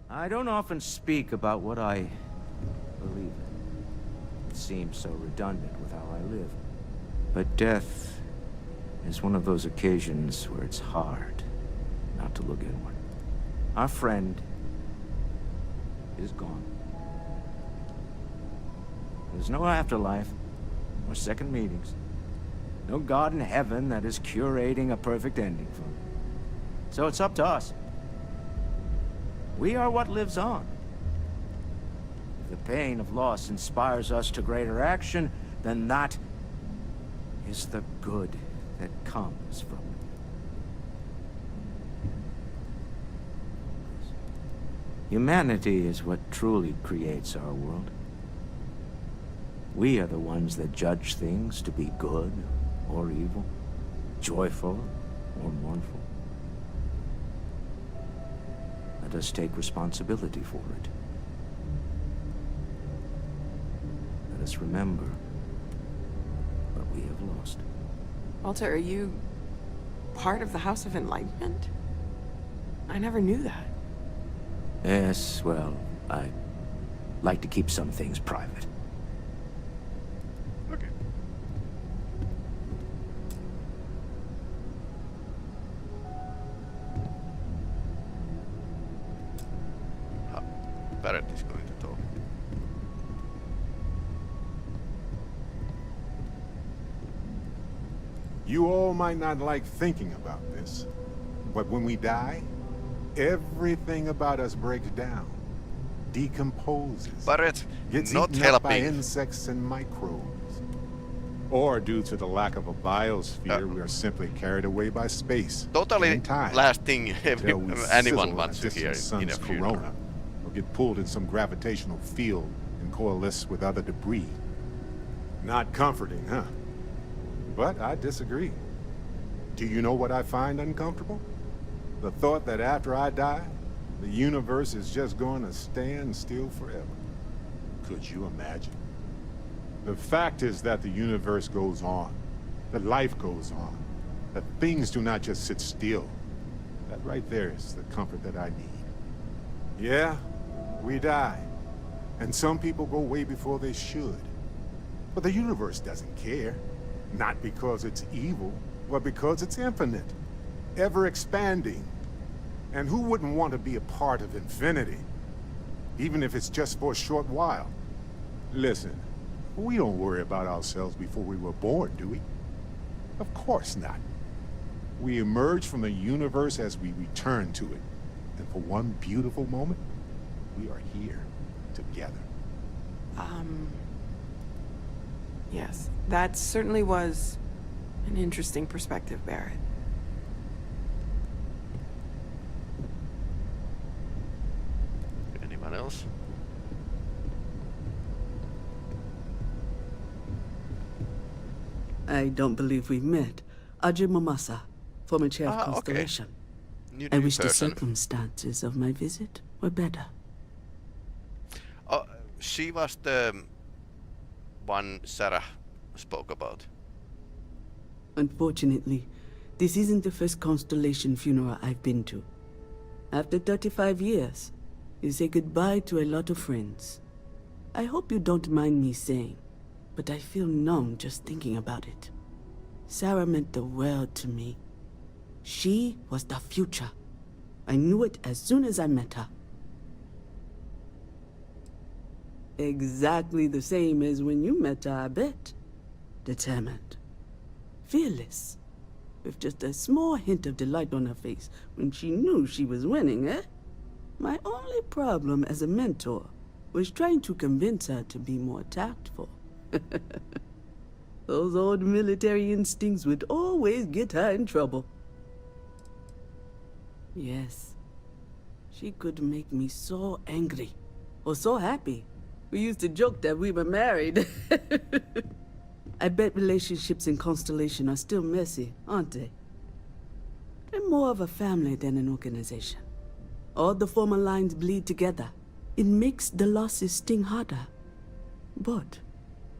I don't often speak about what I believe in. It seems so redundant with how I live. But death is one of those occasions where it's hard not to look inward. Our friend is gone. There's no afterlife, or second meetings. No God in heaven that is curating a perfect ending for me. So it's up to us. We are what lives on. If the pain of loss inspires us to greater action, then that is the good that comes from it. Humanity is what truly creates our world. We are the ones that judge things to be good or evil, joyful or mournful. Let us take responsibility for it. Let us remember what we have lost. Walter, are you part of the House of Enlightenment? I never knew that. Yes, well, I like to keep some things private. Okay. Barrett is going to talk. You all might not like thinking about this, but when we die, everything about us breaks down, decomposes, Barrett, gets not eaten up by helping. insects and microbes. Or due to the lack of a biosphere, we are simply carried away by space. Totally and time, last thing until we anyone sizzle wants in a to hear distant in a sun's funeral. corona, or get pulled in some gravitational field and coalesce with other debris. Not comforting, huh? But I disagree. Do you know what I find uncomfortable? The thought that after I die, the universe is just going to stand still forever. Could you imagine? The fact is that the universe goes on, that life goes on, that things do not just sit still. That right there is the comfort that I need. Yeah, we die. And some people go way before they should. But the universe doesn't care. Not because it's evil, but because it's infinite, ever expanding. And who wouldn't want to be a part of infinity? Even if it's just for a short while. Listen, we don't worry about ourselves before we were born, do we? Of course not. We emerge from the universe as we return to it. And for one beautiful moment, we are here, together. Yes, that certainly was an interesting perspective, Barrett. Anyone else? I don't believe we've met. Ajay Mamasa, former chair of Constellation. New I wish the person. circumstances of my visit were better. She was the one Sarah spoke about. Unfortunately, this isn't the first Constellation funeral I've been to. After 35 years, you say goodbye to a lot of friends. I hope you don't mind me saying, but I feel numb just thinking about it. Sarah meant the world to me. She was the future. I knew it as soon as I met her. Exactly the same as when you met her, I bet. Determined. Fearless. With just a small hint of delight on her face when she knew she was winning, eh? My only problem as a mentor was trying to convince her to be more tactful. Those old military instincts would always get her in trouble. Yes, She could make me so angry. Or so happy. We used to joke that we were married. I bet relationships in Constellation are still messy, aren't they? They're more of a family than an organization. All the former lines bleed together. It makes the losses sting harder. But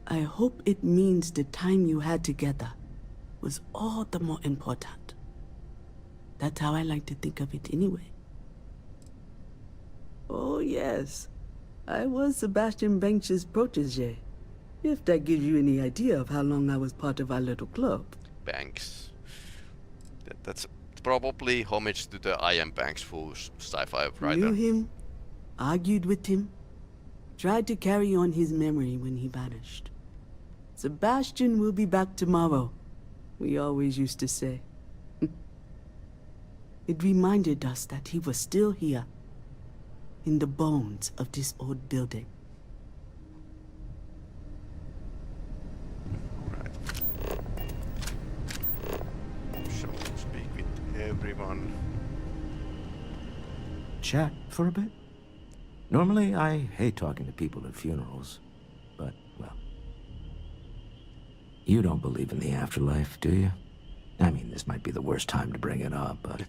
I hope it means the time you had together was all the more important. That's how I like to think of it anyway. Oh yes, I was Sebastian Banks's protege. If that gives you any idea of how long I was part of our little club. Banks. That's probably homage to the I Am Banks Fool's sci-fi writer. Knew him, argued with him, tried to carry on his memory when he vanished. Sebastian will be back tomorrow, we always used to say. It reminded us that he was still here, in the bones of this old building. So speak with everyone. Chat for a bit? Normally, I hate talking to people at funerals, but, well... You don't believe in the afterlife, do you? I mean, this might be the worst time to bring it up, but...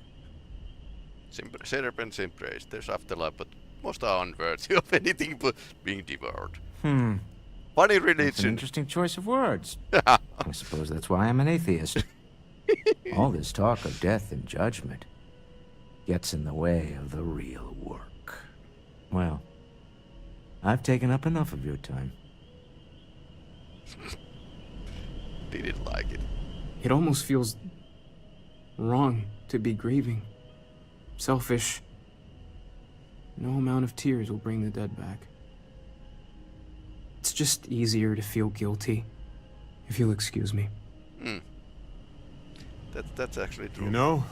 Serpents embrace. There's afterlife, but most are unworthy of anything but being devoured. Funny religion. That's an interesting choice of words. I suppose that's why I'm an atheist. All this talk of death and judgment gets in the way of the real work. Well, I've taken up enough of your time. Didn't like it. It almost feels wrong to be grieving. Selfish. No amount of tears will bring the dead back. It's just easier to feel guilty, if you'll excuse me. That's actually true. You know,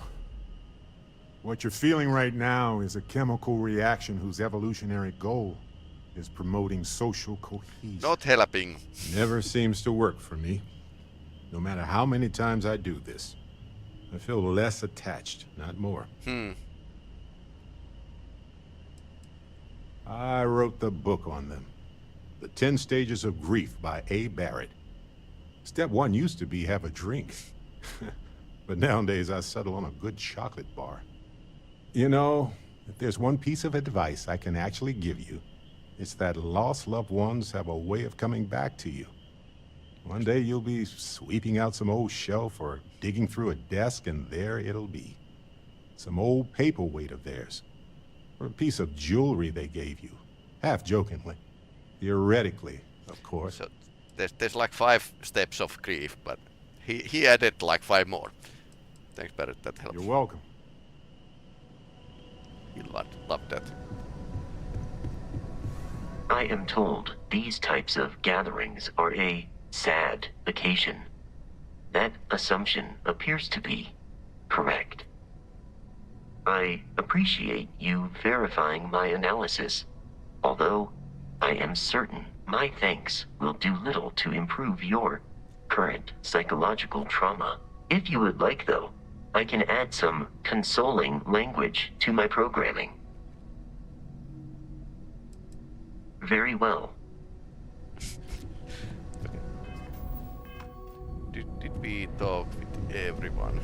what you're feeling right now is a chemical reaction whose evolutionary goal is promoting social cohesion. Not helping. Never seems to work for me. No matter how many times I do this, I feel less attached, not more. I wrote the book on them. The 10 Stages of Grief by A. Barrett. Step 1 used to be have a drink. But nowadays I settle on a good chocolate bar. You know, if there's one piece of advice I can actually give you, it's that lost loved ones have a way of coming back to you. One day you'll be sweeping out some old shelf or digging through a desk, and there it'll be. Some old paperweight of theirs. Or a piece of jewelry they gave you. Half jokingly. Theoretically, of course. So there's like 5 steps of grief, but he added like 5 more. Thanks, Barrett, that helps. You're welcome. You loved that. I am told these types of gatherings are a sad occasion. That assumption appears to be correct. I appreciate you verifying my analysis, although I am certain my thanks will do little to improve your current psychological trauma. If you would like, though, I can add some consoling language to my programming. Very well. Did we talk with everyone?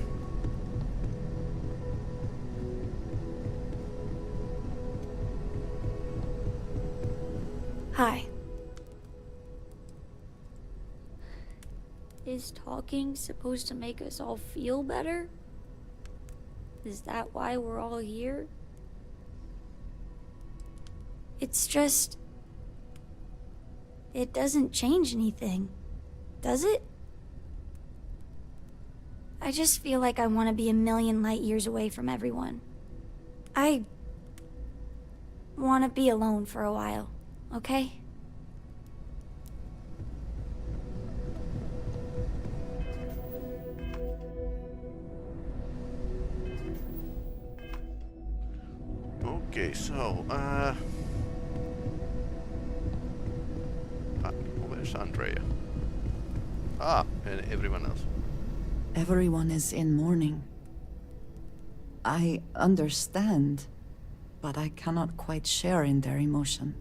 Hi. Is talking supposed to make us all feel better? Is that why we're all here? It's just... it doesn't change anything, does it? I just feel like I want to be a million light years away from everyone. I want to be alone for a while, okay? Okay, so, where's Andrea? And everyone else. Everyone is in mourning. I understand. but I cannot quite share in their emotion.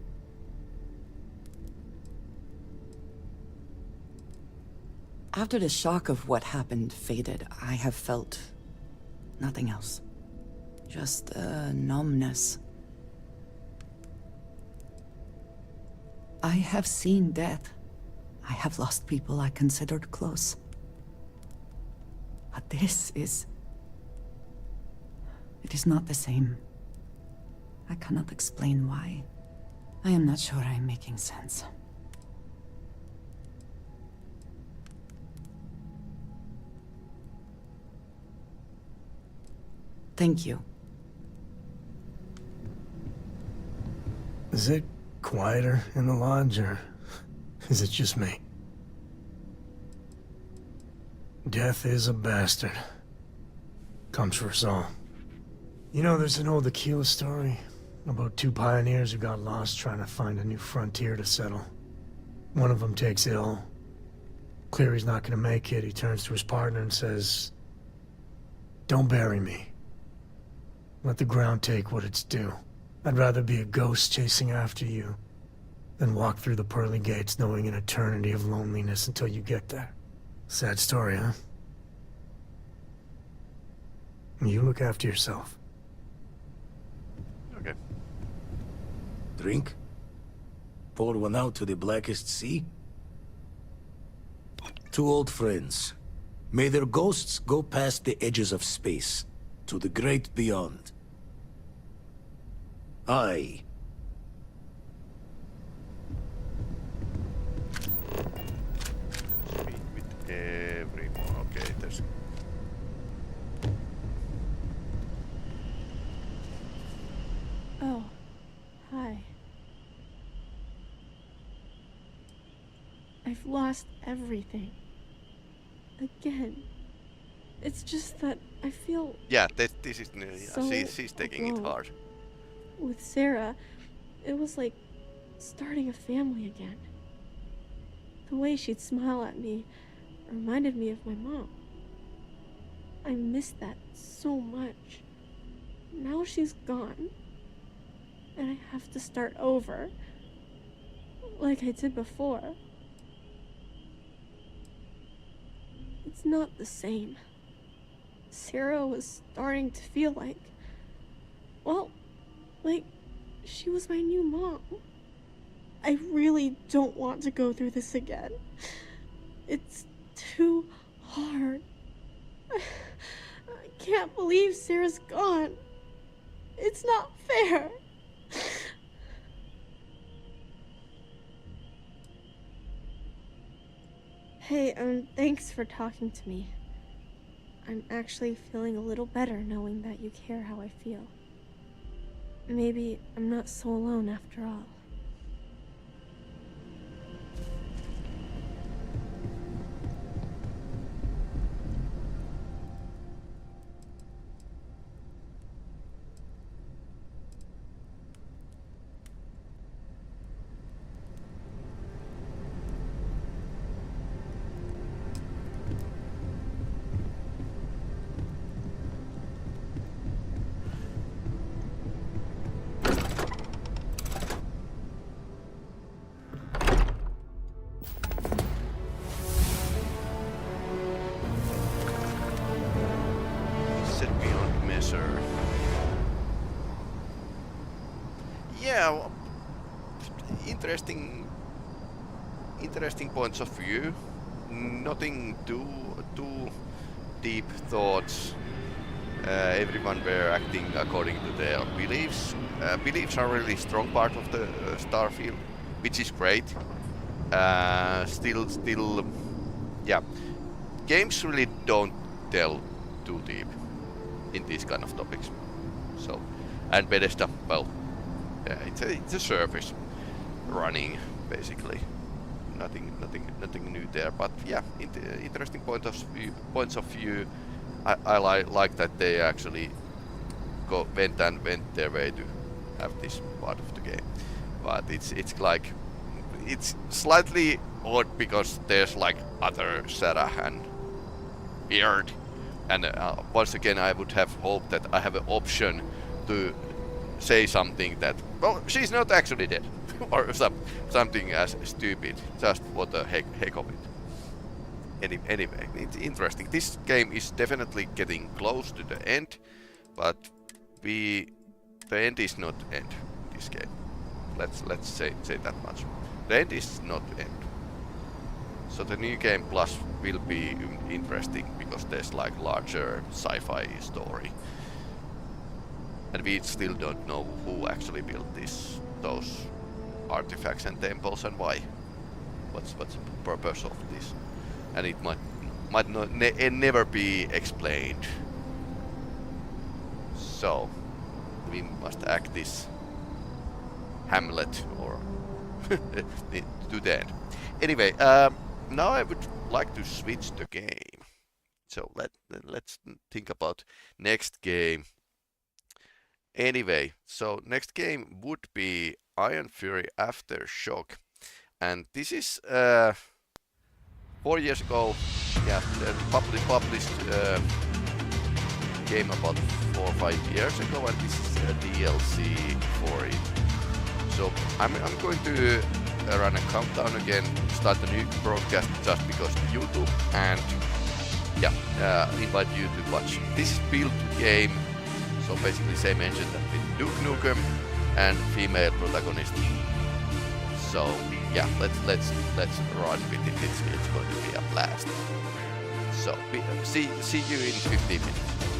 After the shock of what happened faded, I have felt nothing else. Just a numbness. I have seen death. I have lost people I considered close. But this is... it is not the same. I cannot explain why. I am not sure I am making sense. Thank you. Is it quieter in the lodge, or is it just me? Death is a bastard. Comes for us all. You know, there's an old Aquila story about two pioneers who got lost trying to find a new frontier to settle. One of them takes ill. Clear he's not gonna make it, he turns to his partner and says, "Don't bury me. Let the ground take what it's due. I'd rather be a ghost chasing after you than walk through the pearly gates knowing an eternity of loneliness until you get there." Sad story, huh? You look after yourself. Okay. Drink? Pour one out to the blackest sea? Two old friends. May their ghosts go past the edges of space, to the great beyond. I... Meet with everyone. Okay, there's... Oh, hi. I've lost everything. Again. It's just that I feel... Yeah, this is... so she's taking it alone. hard. With Sarah, it was like starting a family again. The way she'd smile at me reminded me of my mom. I missed that so much. Now she's gone, and I have to start over, like I did before. It's not the same. Sarah was starting to feel like, well, like she was my new mom. I really don't want to go through this again. It's too hard. I can't believe Sarah's gone. It's not fair. Hey, thanks for talking to me. I'm actually feeling a little better knowing that you care how I feel. Maybe I'm not so alone after all. Set beyond measure. Yeah, well, interesting points of view. Nothing too deep thoughts. Everyone were acting according to their beliefs. Beliefs are really strong part of the Starfield, which is great. Still, yeah. Games really don't tell too deep in these kind of topics. So, and Bethesda, well, it's a service running basically. Nothing new there. But yeah, interesting points of view. I like that they actually went their way to have this part of the game. But it's like it's slightly odd because there's like other Sarah and Beard, and once again I would have hoped that I have an option to say something that, well, she's not actually dead, or something as stupid, just for the heck of it. Anyway, it's interesting. This game is definitely getting close to the end, but the end is not end. This game. Let's say that much. The end is not end. So the new game plus will be interesting because there's like larger sci-fi story, and we still don't know who actually built those artifacts and temples and why. What's the purpose of this? And it might not never be explained. So we must act this Hamlet or to the end. Anyway, now I would like to switch the game. So let's think about next game. Anyway, so next game would be Iron Fury Aftershock, and this is 4 years ago. Yeah, published game about 4 or 5 years ago, and this is a DLC for it. So I'm going to run a countdown again, start a new broadcast just because of YouTube, and yeah, invite you to watch. This is build game, so basically same engine that with Duke Nukem and female protagonist. So yeah, let's run with it. It's going to be a blast. So see you in 15 minutes.